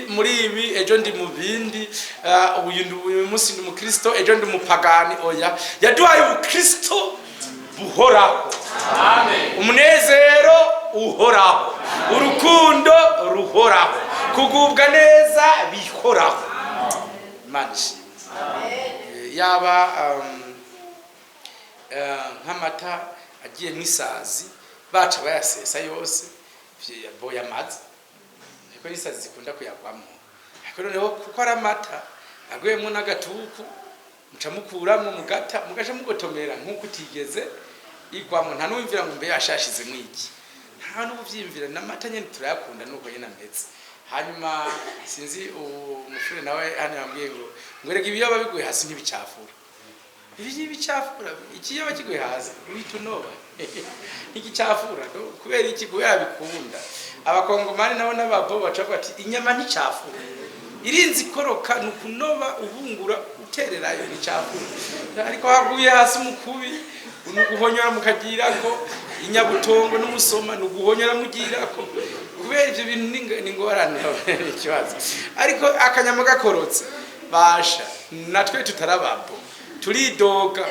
muri ibi ejo ndi mu bindi, uyu munsi ndi umukristo ejo ndi umupagani, oya. Yaduhaye ubukristo buhoraho, amen. Umunezero uhoraho, urukundo ruhoraho, kugubwa neza bihoraho. Imana ishimwe. Yaba nk'amata agiye nk'isazi baca bayasesa yose boya amazi, ariko n'isazi zikunda kuyagwamo, ariko noneho kuko ari amata agwemo n'agatuku muca mukuramo mugata mugaca mugotomera nk'uko utigeze igwamo, nta n'uwimvira ngo mbe yashashize mwiki, nta n'ubuvyimvira n'amata nyene turayakunda nuko nyene ameze. Hanyuma sinzi umufure nawe hano yambwiye ngo rega ibiyoba biguye hasi ntibicafura. Ibi ntibicafura, ikiyoba kiguye hasi uritunoba ntigicafura, kubera iki? Kubera bikunda. Abakongomani nabo n'ababo bacavuga ati inyama nticafura, irinzi koroka nukunoba ubungura utererayo nticafura, ariko haguye hasi mukubi unuguhonyora mukagirako, inyabutongo n'umusoma nuguhonyora mugirako, kubera ivyo bintu n'ingorane ikibazo. Ariko akanyama gakorotse basha natwe tutarababo turidoga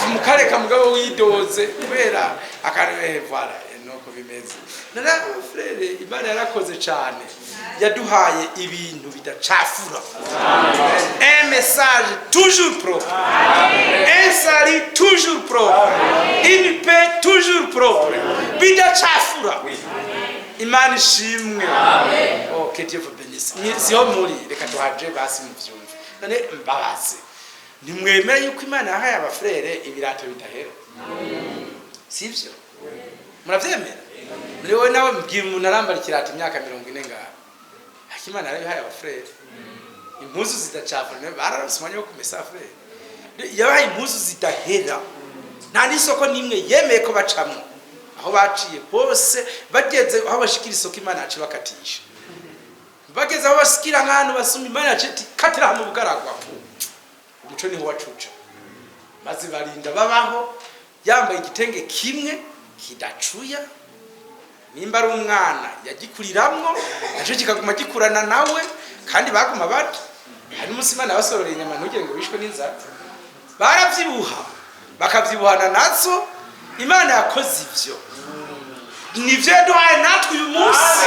mukareka mugabo widoze kubera voilà nuko bimeze. Nara frere Imana yarakoze cyane, yaduhaye ibintu bidacafura, un message toujours propre, un salut toujours propre, une paix toujours propre, bidacafura. Imana ishimwe, amen. Que Dieu vous bénisse. Siho muri reka tuhaje basi mu vyumva none mbabaze, nimwemera yuko Imana yahaye abafrere ibirato bidahera, sivyo? Muravyemera? Niwe nawe mbwira umuntu arambara ikirato imyaka 40 ngaha, Imana yarabihaye abafrere impuzu zidacafura, nawe bararonse umwanya wo kumesa frere, yabahaye impuzu zidahera, nta n'isoko nimwe yemeye ko bacamwo, aho baciye hose bageze aho bashikira isoko Imana yacu bakatisha, bageze aho basikira nk'ahantu basuma Imana yacu iti katira mu bugaragwa, umuco niho wacuca, maze barinda babaho yambaye igitenge kimwe kidacuya, nimba ari umwana yagikuriramwo naco kikaguma gikurana nawe, kandi baguma bato. Hari umunsi Imana yabasororeye inyama ntugire ngo bishwe n'inzara, baravyibuha bakavyibuhana nazo. Imana yakoze ivyo, nivyo yaduhaye natwe uyu munsi,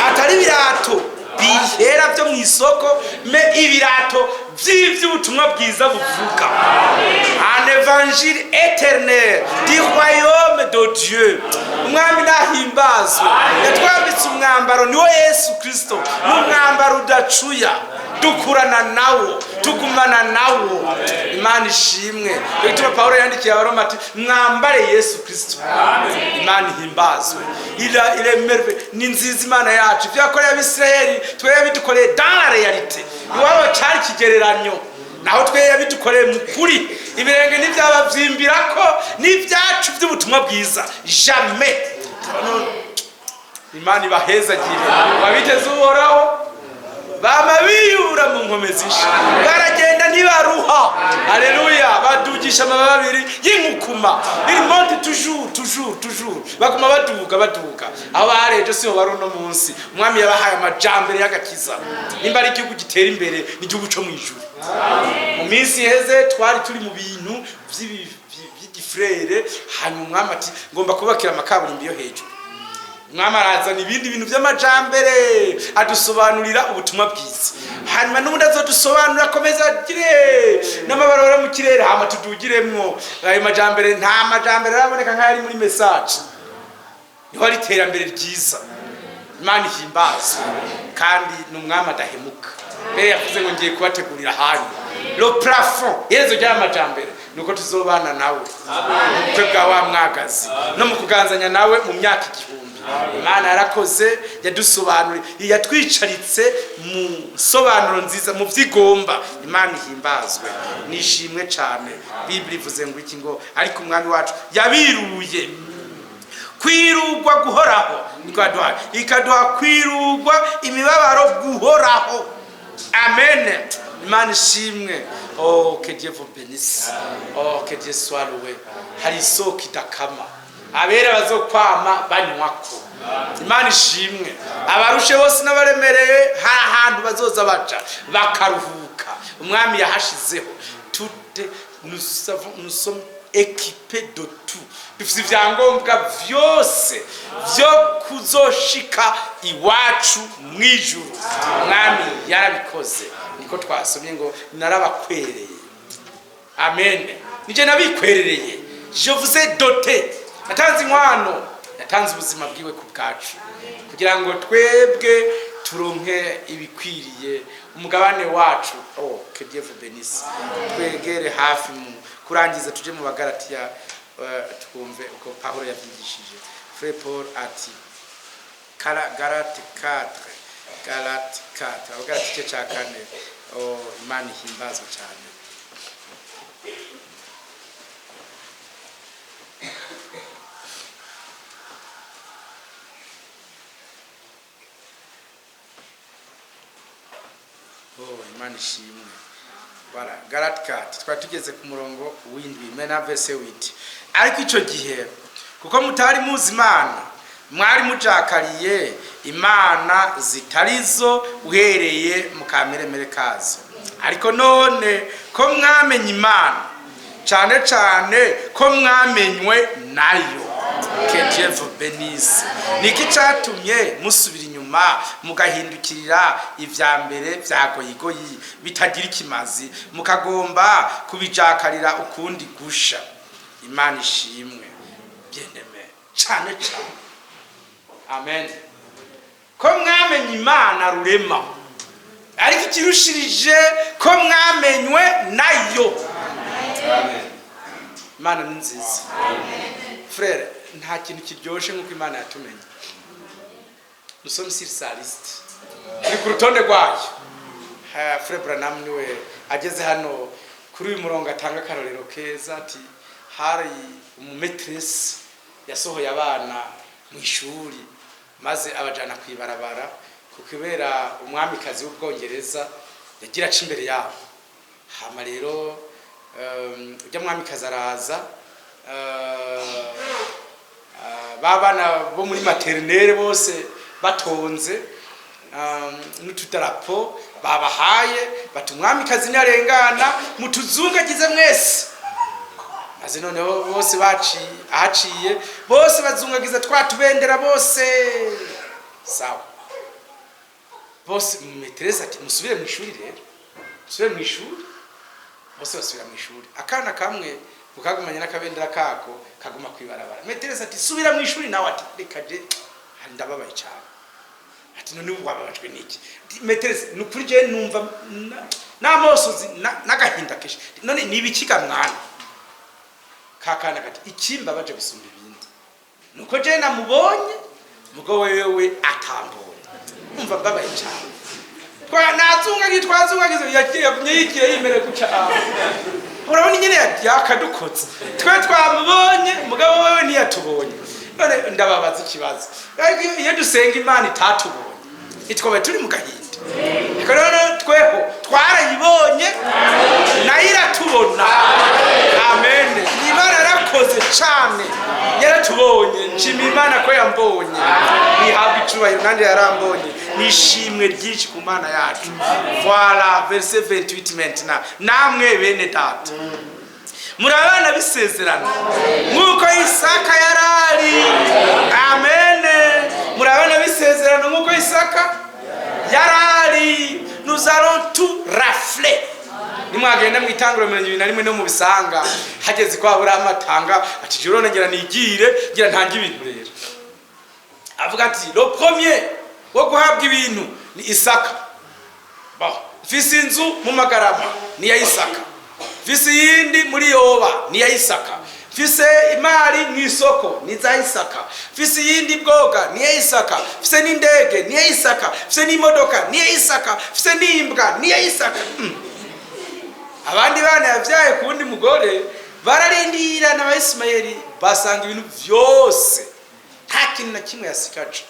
atari ibirato bihera byo mu isoko, me ibirato vy'ivy'ubutumwa bwiza buvuga, un évangile éternel du royaume de Dieu. Umwami nahimbazwe, yatwambitse umwambaro niwo Yesu Kristo, n'umwambaro udacuya, dukurana nawo, tugumana nawo. Imana ishimwe. Petero Paulo yandikiye Abaroma ati mwambare Yesu Kristo. Imana ihimbazwe. Il est merveilleux, ni nziza Imana yacu. Ivyo yakoreye Abisirayeli twebwe yabidukoreye dans la réalité. Iwabo cyari kigereranyo, naho twebwe yabidukoreye mu kuri. Ibirenge n'ivyabavyimbirako n'ivyacu by'ubutumwa bwiza jamais. Imana ibahezagire, babiteze Uhoraho bama biyura mu nkomezi isha, baragenda ntibaruha. Haleluya. Badugisha amababiri y'inkukuma, il monte toujours, baguma baduga. Aho barejo siho bari uno munsi. Umwami yabahaye amajambere y'agakiza, nimba ari igihugu gitera imbere n'igihugu cyo mwijuru. Mu minsi heze twari turi mu bintu by'igifrere, hanyuma umwami ati ngomba kubakira amakaburimbi yo hejuru. umwami arazana ibindi bintu by'amajambere adusobanurira ubutumwa bwiza, hanyuma n'ubundi azodusobanurira akomeza agire n'amabarabara mu kirere hama tudugiremwo ayo majambere. Nta majambere araboneka nk'ayari muri message, niho ari iterambere ryiza. Imana ihimbaza kandi n'umwami adahemuka. Mbere yavuze ngo ngiye kubategurira ahantu le plafond yezo ry'amajambere nuko tuzobana nawe ubukwe bwa wa mwagazi no mu kuganzanya nawe mu myaka igihumbi. Imana yarakoze yadusobanuriye, yatwicaritse mu sobanuro nziza mu vyigomba. Imana ihimbazwe nishimwe cyane. Biblia ivuze ngo iki ngo ariko umwami wacu yabiruye kwirugwa guhoraho, ikaduha kwirugwa imibabaro guhoraho. Amen. Imana ishimwe. Oh, que Dieu vous bénisse. Oh, que Dieu soit loué. Hari isoko idakama, abera bazokwama banywako. Imana ishimwe. Abarushe bose n'abaremereye hari ahantu bazoza baca bakaruhuka. Umwami yahashizeho. Nous sommes équipés de tout. Dufite ibyangombwa vyose vyo kuzoshika iwacu mwijuru. Umwami yarabikoze. Niko twasomye ngo narabakwereye. Amen. Nije nabikwerereye. Je vous ai doté. Natanze inkwano, natanze ubuzima bwiwe ku bwacu kugira ngo twebwe turonke ibikwiriye umugabane wacu. Oh, que Dieu vous bénisse. Twegere hafi mu kurangiza tuje mu Bagalatiya twumve uko Pawulo yavyigishije. Frère Paul ati Galate 4 Abagalatiya cya 4. Oh, Imana ihimbazwe cyane. Oh, Imana ishimwe. Bara Galate 4 twari tugeze ku murongo w'indwi mena verse 8. Ariko ico gihe kuko mutari muzi Imana mwari mujakariye imana zitarizo uhereye mu kameremere kazo. Ariko none ko mwamenye Imana cyane cyane ko mwamenywe nayo. Que Dieu vous bénisse. Niki cyatumye musubira inyuma mugahindukirira ivya mbere vyagoyigoyi bitagira ikimazi mukagomba kubijakarira ukundi gusha. Imana ishimwe. Bien-aimé cyane cyane. Amen. Ko mwamenye Imana rurema, ariko ikirushirije ko mwamenywe nayo. Amen. Imana ni nziza. Frère, nta kintu kiryoshe nk'uko Imana yatumenye. Nous sommes sur sa liste. Ni ku rutonde rwayo. Frère Branham niwe ageze hano kuri uyu murongo atanga karorero keza ati hari umumetresse yasohoye abana mu ishuri maze abajana kwibarabara kukibera umwamikazi w'Ubwongereza yagira aca imbere yabo. Hama rero ujya mwamikazi araza, babana bo muri maternelle bose batonze n'utudarapo babahaye bati umwamikazi ntarengana mutuzungagize mwese. Maze noneho bose ahaciye bose bazungagiza twatubendera bose. Sawa. Bose metresse ati musubire mu ishuri rero. Musubire mu ishuri. Bose basubira mu ishuri. Akana kamwe ukagumanya n'akabendera kako kaguma kwibarabara. Metresse ati subira mu ishuri nawe ati rekaje ndababaye cyane. Ati none wababajwe niki? Metresse nukuri je numva namosozi nagahinda keshe. None nibikiga mwana. Kakana kati ikimba baje gusumba ibindi. Nuko je namubonye mugo wewe atambonye. Umva babaye cyane. Twazungagize yagiye yimere guca. Urabona nyine yakadukotse. Twe twamubonye mugabo wewe ntiyatubonye. None ndababaza ikibazo. Iyo dusenga Imana itatubonye. Itwobe turi mu gahinda. Rero tweho twarayibonye nayo iratubona. Amen. Imana yarakoze cyane. Yaratubonye. Nshimira Imana ko yambonye. Nihabwa icubahiro kandi yarambonye. Nishimwe ryinshi ku Mana yacu. Voilà verset 28 maintenant. Namwe bene data. Murabana bisezerano. Nkuko Isaka yarari. Amen. turabana bisezerano nk'uko Isaka yarari. Nous allons tout rafler. Nimwagenda mu itanguro 21 no mu bisanga hageze kwa Abrahamu atanga ati jiro ngira nigire ngira ntanga ibintu rero. Avuga ati le premier wo guhabwa ibintu ni Isaka. Bon, fisi inzu mu Magarama ni ya Isaka. Fisi yindi muri Yoba ni ya Isaka. Fise imari mu isoko ni za Isaka. Fise yindi bwoga ni ya Isaka. Fise n'indege ni ya Isaka. Fise n'imodoka ni ya Isaka. Fise n'imbwa ni ya Isaka. Abandi bana yavyaye kundi mugore bararindira na Ismaeli basanga ibintu vyose nta kintu na kimwe yasikaje.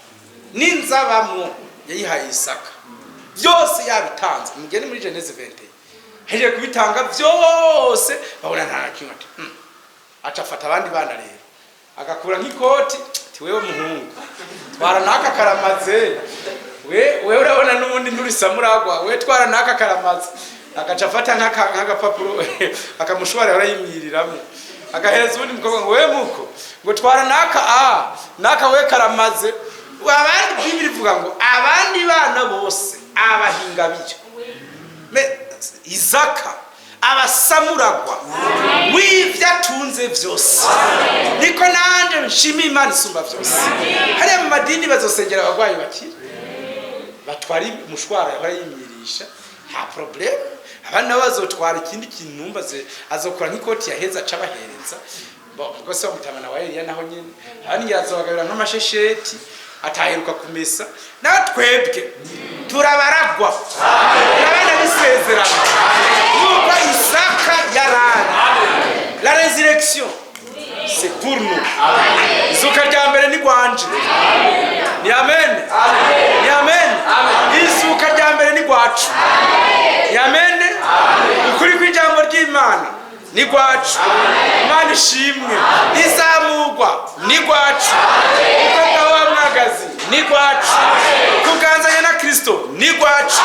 N'inzabamwo yayihaye Isaka. Vyose yabitanze. Mugende muri Genese 20. Heje kubitanga vyose babona nta kimwe. Acafata abandi bana rero agakura nk'ikoti ati wewe muhungu twara naka karamaze wewe urabona n'ubundi nturisa muragwa we twara naka karamaze agacafata nk'agapapuro akamushwara yarayimyiriramo agahereza ubundi mukobwa ngo wewe muko ngo twara naka we karamaze. Abandi Bibiliya ivuga ngo abandi bana bose abahinga biyo Isaka abasamuragwa w'ivyatunze vyose. Niko nanje nshimi Imana isumba vyose. Hariya mu madini bazosengera abagwayi bakira batwari umushwara barayimirisha nta problem. Abana bazotwara ikindi kintu numbaze azokora nk'ikoti yaheza cabahereza. Bo ubwo se umutamana wa Eliya naho nyene abandi yazobagabira nk'amashesheti ataheruka kumesa. Natwebwe turabaragwa abana bisezerano nuko Isaka yarari. La résurrection c'est pour nous. Izuka rya mbere ni gwanje. Ni amen. Ni amen. Izuka rya mbere ni gwacu. Ni amen. Ukuri kw'ijambo ry'Imana ni gwacu. Imana ishimwe. Izamugwa ni gwacu. Ukaba wa mwagazi ni gwacu. Kuganzanya na Kristo ni gwacu.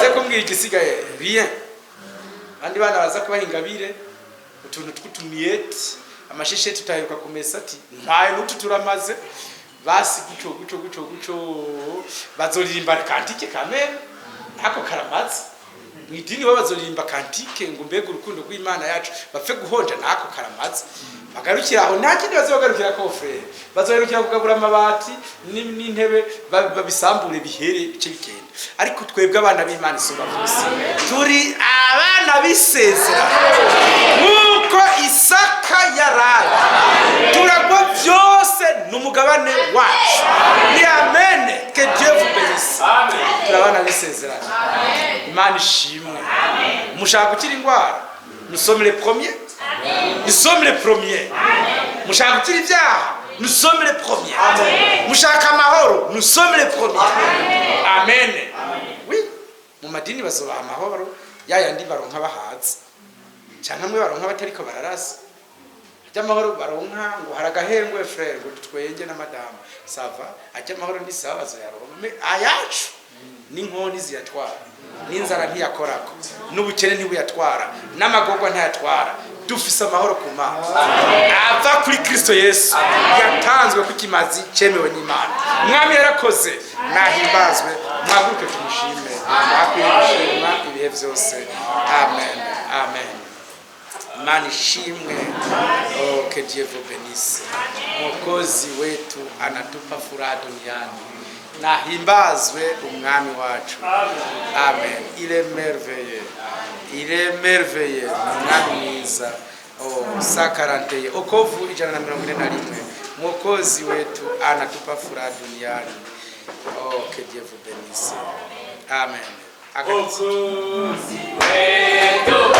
Ze kumbwira igisigaye rien. Andi bana baza kubahingabire utuntu tw'utumiyeti amasheshe tutaheruka kumesa ati ntaye n'utu turamaze basi guco bazoririmba kantike kamere ntako karamaze. Mwidini bo bazoririmba kantike ngo mbega urukundo rw'Imana yacu bapfe guhonja ntako karamaze. Bagarukira aho nta kindi bazogarukira ko frere bazogarukira kugabura amabati n'intebe babisambure bihere bice bigenda. Ariko twebwe abana b'Imana isumba vyose turi abana bisezerano nkuko Isaka yarari. Turagwa vyose n'umugabane wacu. Ni amen. Que Dieu vous bénisse. Turabana bisezerano. Imana ishimwe. Mushaka gukira ingwara nous sommes les premiers. Nous sommes les premiers. Mushaka gukira ibyaha nous sommes les premiers. Mushaka amahoro nous sommes les premiers. Amen. Oui. Mu madini bazobaha amahoro yayandi baronka bahaza cyane amwe baronka batariko bararasa. Ajya amahoro baronka ngo haragahengwe frère ngo twenge na madame sava. Ajya amahoro ndi sawa bazoyaronka ayacu n'inkoni ziyatwara n'inzara ntiyakorako n'ubukene ntibuyatwara n'amagorwa ntayatwara. Dufise amahoro ku Mana ava kuri Kristo Yesu yatanzwe ku kimazi cemewe n'Imana. Mwami yarakoze nahimbazwe mwaguruke tumushime akwishima ibihe vyose. Amen. Amen. Imana ishimwe. Oh, que Dieu vous bénisse. Mwokozi wetu anatupa furaha duniani. Nahimbazwe umwami wacu. Amen. Il est merveilleux. Il est merveilleux. Umwami mwiza. Oh, 141 Okovu 141. Mwokozi wetu anatupa furaha duniani. Oh, que Dieu vous bénisse. Amen. Mwokozi wetu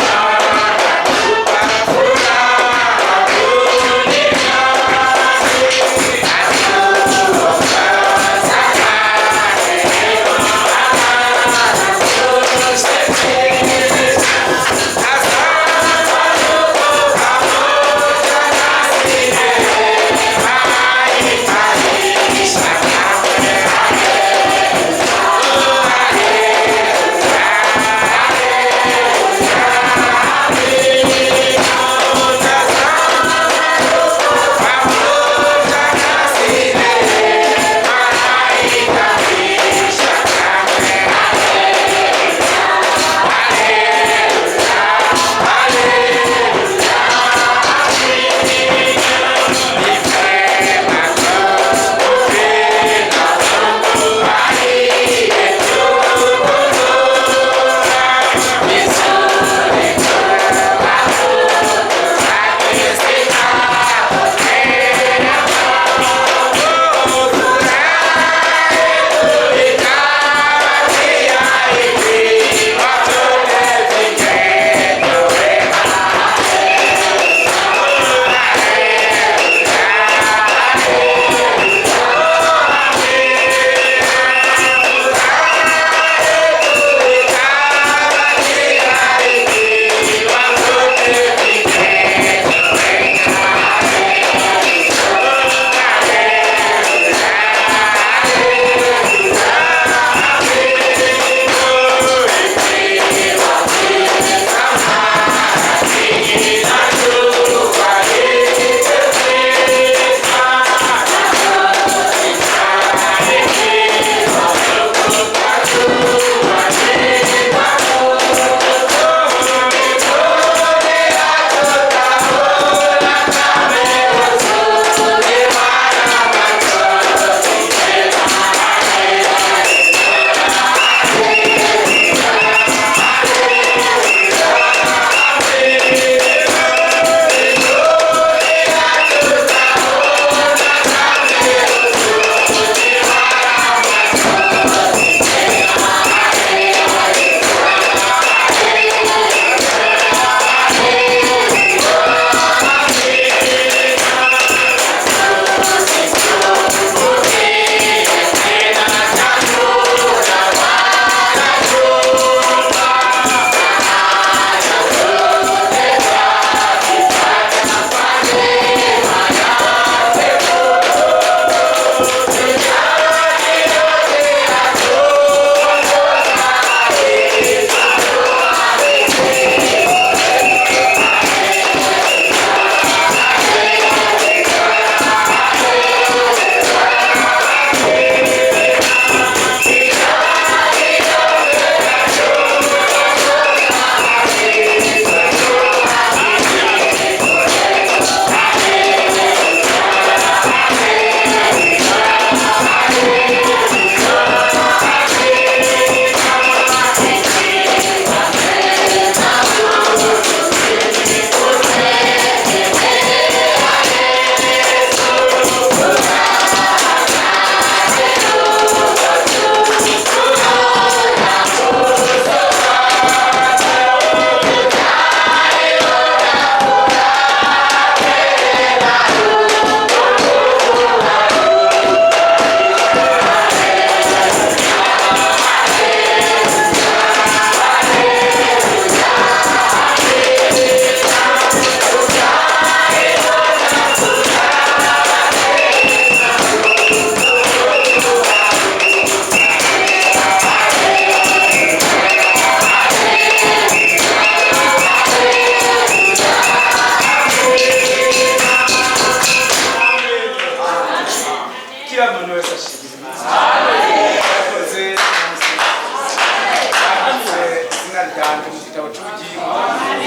gitabo cy'ubugingo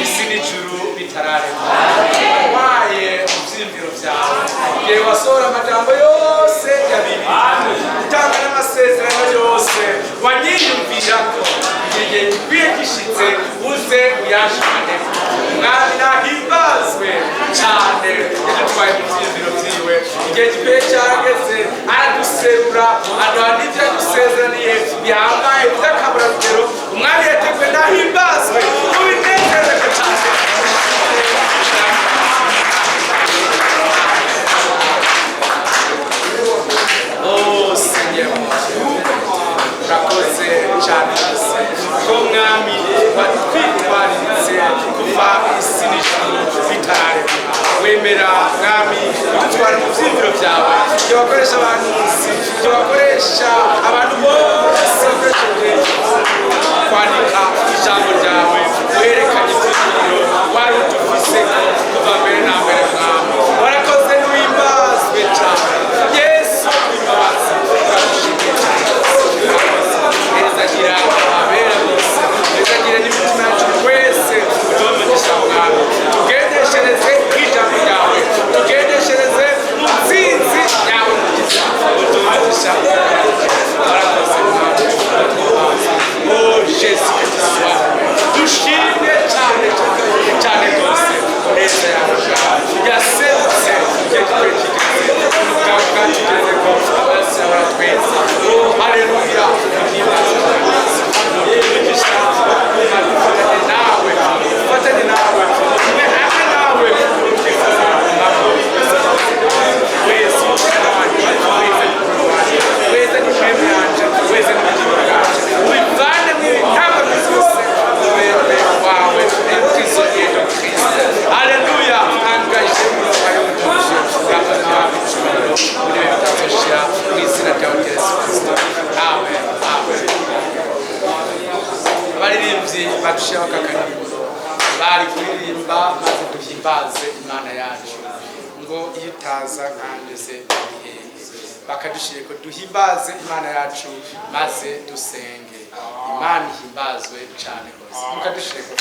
isi n'ijuru bitararema wabaye mu byiyumviro byawe igihe wasohora amajambo yose ya Bibiliya utanga n'amasezerano yose wanyiyumvira ko igihe gikwiye gishitse uze uyashane mwami nahimbazwe cyane yadutwaye mu byiyumviro byiwe igihe gikwiye cyageze araduserura aduha n'ibyo yadusezeraniye bihambaye by'akaburarugero umwami yateguye nahimbazwe ubinezererwe cyane urakoze cyane rwose ko mwami watwitwararitse kuva isi n'ijuru bitararema wemera mwami udutwara mu byiyumviro byawe ibyo wakoresha abantu munsi ibyo wakoresha abantu bose wakoresheje kwandika ijambo ryawe werekanye ibyiyumviro wari udufise kuva mbere na mbere mwami warakoze n'uhimbazwe cyane yesu imbabazi turagushimiye cyane nezagira abera bose nezagira n'imitima yacu twese udumisha mwami tugendeshereze ijambo ryawe tugendeshereze mu ntsinzi yawe mukiza udumisha warakoze mwami oh Yesu Kristo dushimye cyane cyane rwose neza yawe yaserutse igihe twekigeze ubwawe bwatugeze ko abasi baratweza oh haleluya ufatanye nawe ume hamwe nawe wese wese n'ishembe yanje wese n'ubugingo bwanje ubivane mu bitanga byose ubere wawe ebwizo yeto Kristo haleluya angaje wayo mutuje yakoze yabichumiro uri bitazoshira mu izina rya Yesu Kristo amen amen abaririmbyi badushiraho kakaririmbo bari kuririmba maze duhimbaze Imana yacu ngo iyo utaza kandi se bakadushire ko duhimbaze Imana yacu maze dusenge Imana ihimbazwe cyane rwose mukadushire ko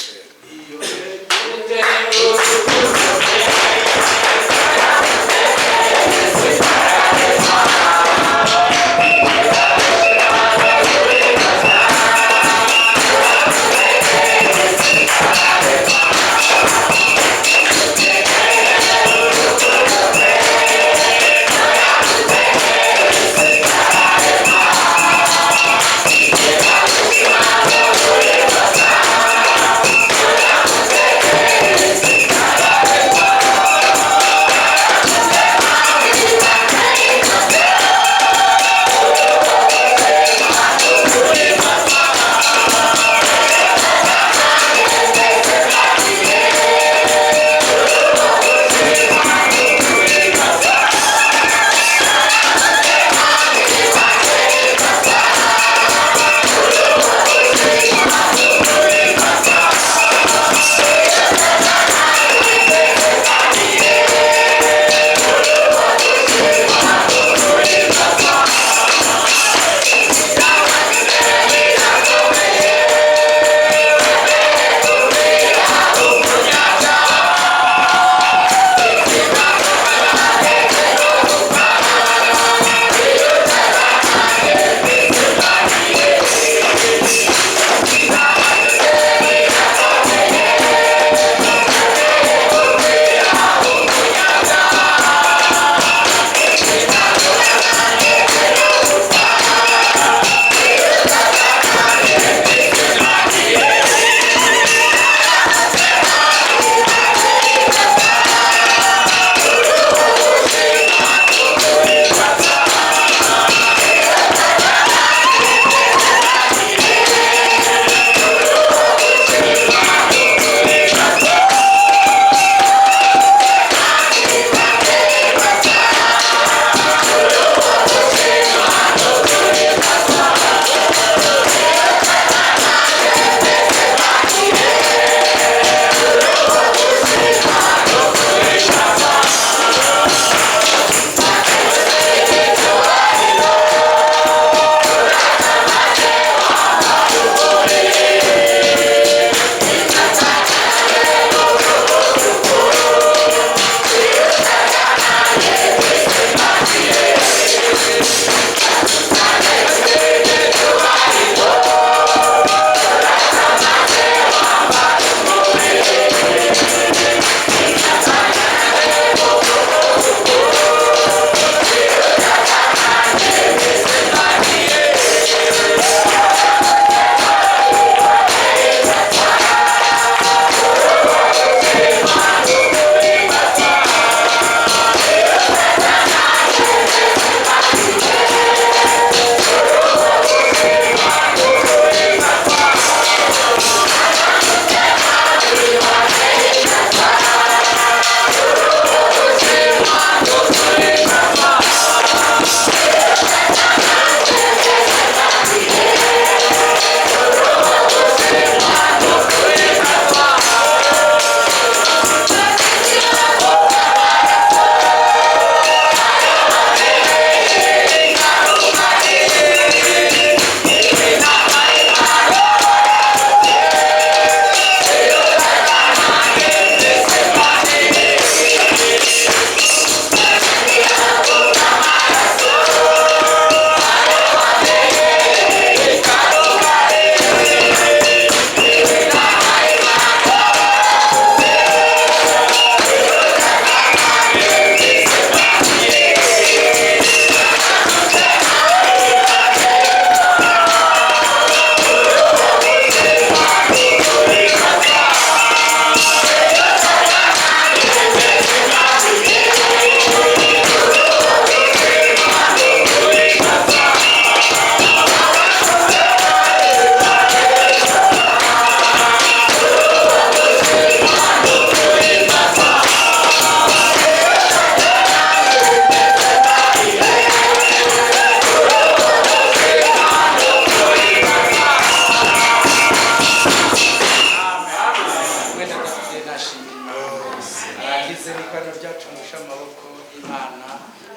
izerikano ryacu musha amaboko Imana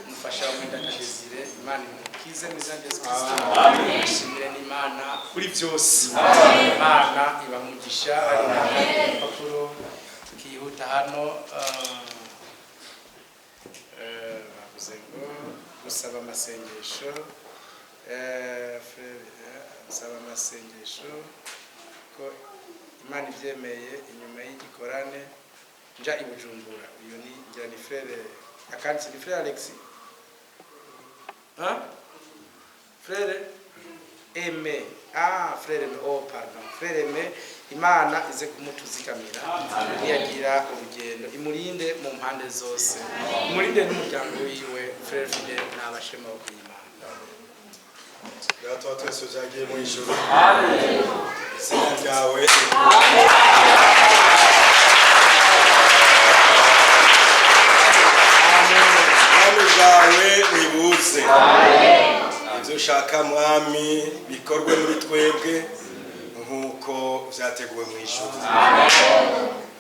mufasha wenda Desire Imana imukize mizana Yesu Kristo ishimire n'Imana kuri byose Imana ibamugisha ari n'apapuro tukihuta hano bavuze ngo gusaba amasengesho gusaba amasengesho ko Imana ibyemeye inyuma y'igikorane nja i Bujumbura uyu ni ngira ni frere akanzi ni frere Alex frere Aime frere pardon frere Aime Imana ize kumutuzigamira niyagira urugendo imurinde mu mpande zose imurinde n'umuryango wiwe frere Fidel n'abashema bo kw'Imana Gato twese zagiye mu ijuru izina ryawe bwawe wibuze ibyo ushaka mwami bikorwe muri twebwe nk'uko byateguwe mu ijuru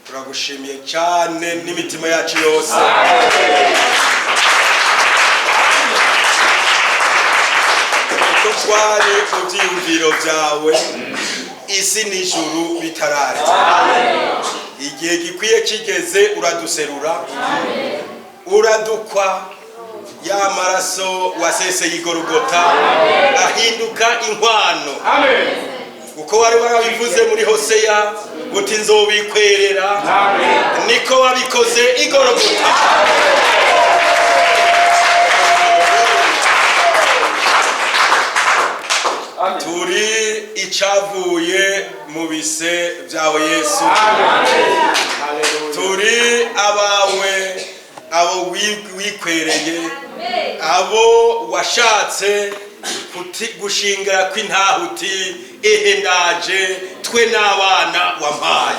turagushimiye cyane n'imitima yacu yose kuko twari mu byiyumviro byawe isi n'ijuru bitararya igihe gikwiye kigeze uraduserura uradukwa ya maraso waseseye igorogota ahinduka inkwano uko wari warabivuze muri Hoseya uti nzobikwerera niko wabikoze igorogota turi icavuye mu bise byawe Yesu turi abawe abo wikwereye abo washatse gushingira kw'intahuti ehe ndaje twe n'abana wampaye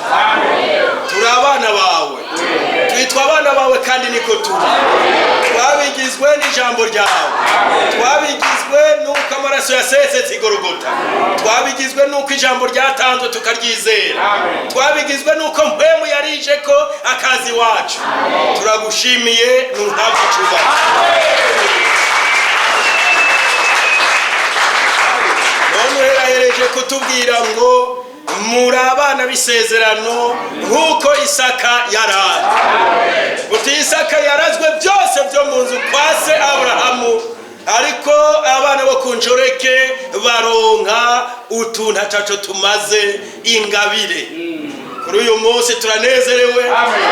turi abana bawe twitwa abana bawe kandi niko turi twabigizwe n'ijambo ryawe twabigizwe n'uko amaraso yasesetse igorogota twabigizwe n'uko ijambo ryatanzwe tukaryizera twabigizwe n'uko mpemu yarije ko akazi wacu turagushimiye n'uhabwe icyubahiro none herahereje kutubwira ngo muri abana b'isezerano nk'uko Isaka yaraye uti Isaka yarazwe byose byo mu nzu kwa se Aburahamu ariko abana bo kunjoreke baronka utuntu ataco tumaze ingabire kuri uyu munsi turanezerewe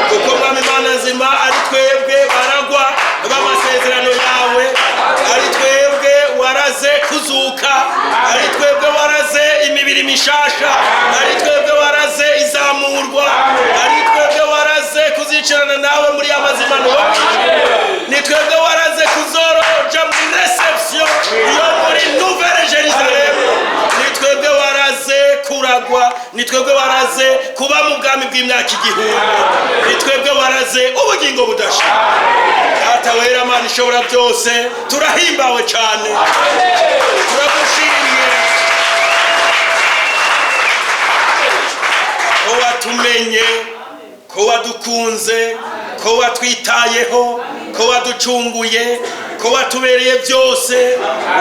kuko mwami Imana nzima ari twebwe baragwa b'amasezerano yawe ari twebwe waraze kuzuka ari twebwe waraze imibiri mishasha ari twebwe waraze izamurwa ari twebwe waraze kuzicarana nawe muri amazimano ni twebwe waraze kuzoroja muri reception yo muri Nouvelle Jerusalem ni twebwe waraze kuragwa ni twebwe waraze kuba mu bwami bw'imyaka igihumbi ni twebwe waraze ubugingo budashira data wera Mana ishobora byose turahimbawe cyane turagushimiye ko watumenye ko wadukunze ko watwitayeho ko waducunguye ko watubereye byose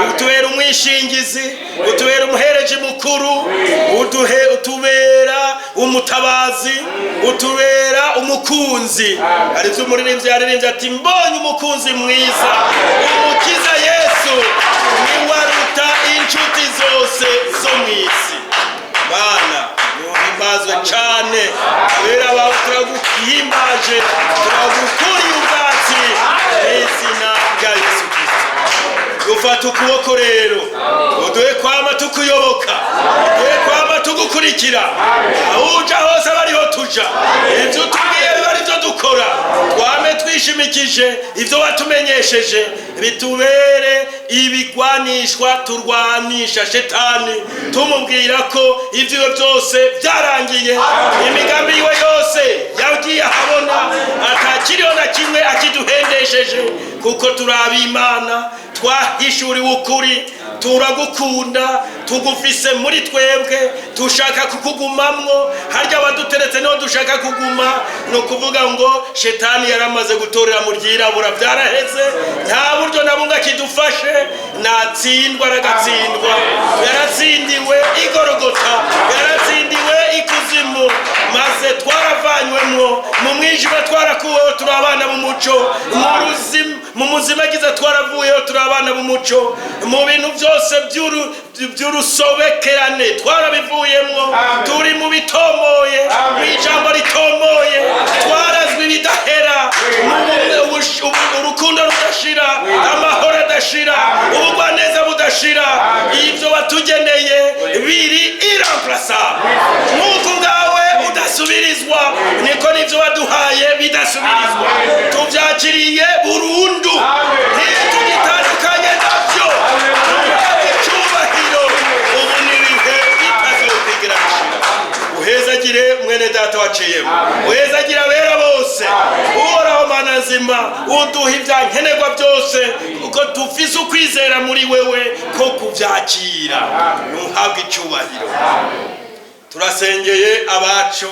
utubera umwishingizi utubera umuhereje mukuru utubera umutabazi utubera umukunzi arivyo umuririmbyi yaririmbye ati mbonye umukunzi mwiza umukiza Yesu ni waruta inshuti zose zo mwisi Bana nuhimbazwe cyane kubera abawe turaguhimbaje turagukuriye ubwatsi n'izina rya Yesu Kristo dufata ukuboko rero uduhe kwama tukuyoboka uduhe kwama tugukurikira aho uja hose abariho tuja ibyo tubwiye biba aribyo dukora twame twishimikije ibyo watumenyesheje bitubere ibigwanishwa turwanisha shetani tumubwira ko ibyo byose byarangiye imigambi yiwe yose yagiye ahabona atakiriho na kimwe akiduhendesheje kuko turaba Imana twahishuriwe ukuri, turagukunda, tugufise muri twebwe, dushaka kukugumamwo. Harya abaduteretse niho dushaka kuguma. Ni ukuvuga ngo shetani yaramaze gutorera mu ryirabura, byaraheze, nta buryo na bumwe akidufashe. Natsindwa aragatsindwa, yaratsindiwe igorogota, yaratsindiwe ikuzimu, maze twaravanywemwo mu mwijima, twarakuweho turi abana b'umuco, mu muzima giza twaravuyeho turi abana b'umuco, mu bintu byose by'urusobekerane twarabivuyemwo, turi mu bitomoye, mu ijambo ritomoye, twarazwe ibidahera, urukundo rudashira, amahoro adashira, ubugwaneza budashira. Ibyo watugeneye biri iremplaçable. Nk'uko ubwawe udasubirizwa, niko n'ibyo waduhaye bidasubirizwa. Tubyakiriye burundu, ntitugitandukanye nabyo. Icyubahiro ubu n'ibihe bitazokwigira bishira. Uhezagire mwene data waciyemo, uhezagire abera bose. Uhoraho Mana nzima, uduha ibyankenerwa byose, kuko dufise ukwizera muri wewe ko kubyakira. Nuhabwe icyubahiro. Turasengeye abacu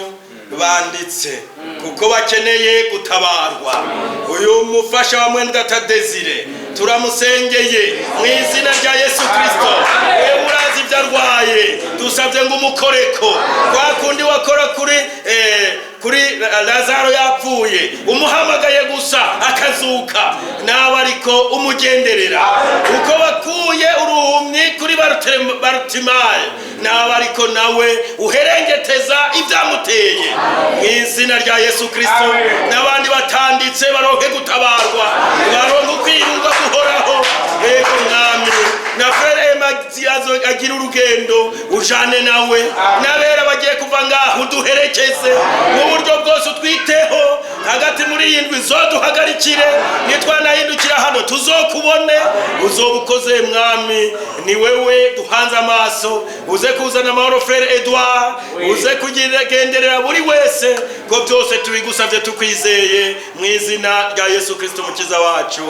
banditse kuko bakeneye gutabarwa. Uyu mufasha wa mwene data Desire turamusengeye mu izina rya Yesu Kristo. Wewe urazi ibyo arwaye, dusabye ngo umukoreko kwa kundi wakora kuri Lazaro yapfuye, umuhamagaye gusa akazuka, nawe ariko umugenderera. Uko bakuye uruhumyi kuri Barutimayo, nawe ariko nawe uherengeteza ibyamuteye mu izina rya Yesu Kristo. N'abandi batanditse baronke gutabarwa, baronke kwirunga guhoraho. Ego mwami, na frere Magaziazo agira urugendo ujane nawe, n'abera bagiye kuva ngaho uduherekeze mu buryo bwose, utwiteho hagati muri iyi ndwi, zoduhagarikire. Nitwanahindukira hano tuzokubone, uzobukoze mwami. Ni wewe duhanze amaso, uze kuzana amahoro frere Edouard, uze kugenderera buri wese, ko byose tubigusabye tukwizeye mu izina rya Yesu Kristo mukiza wacu.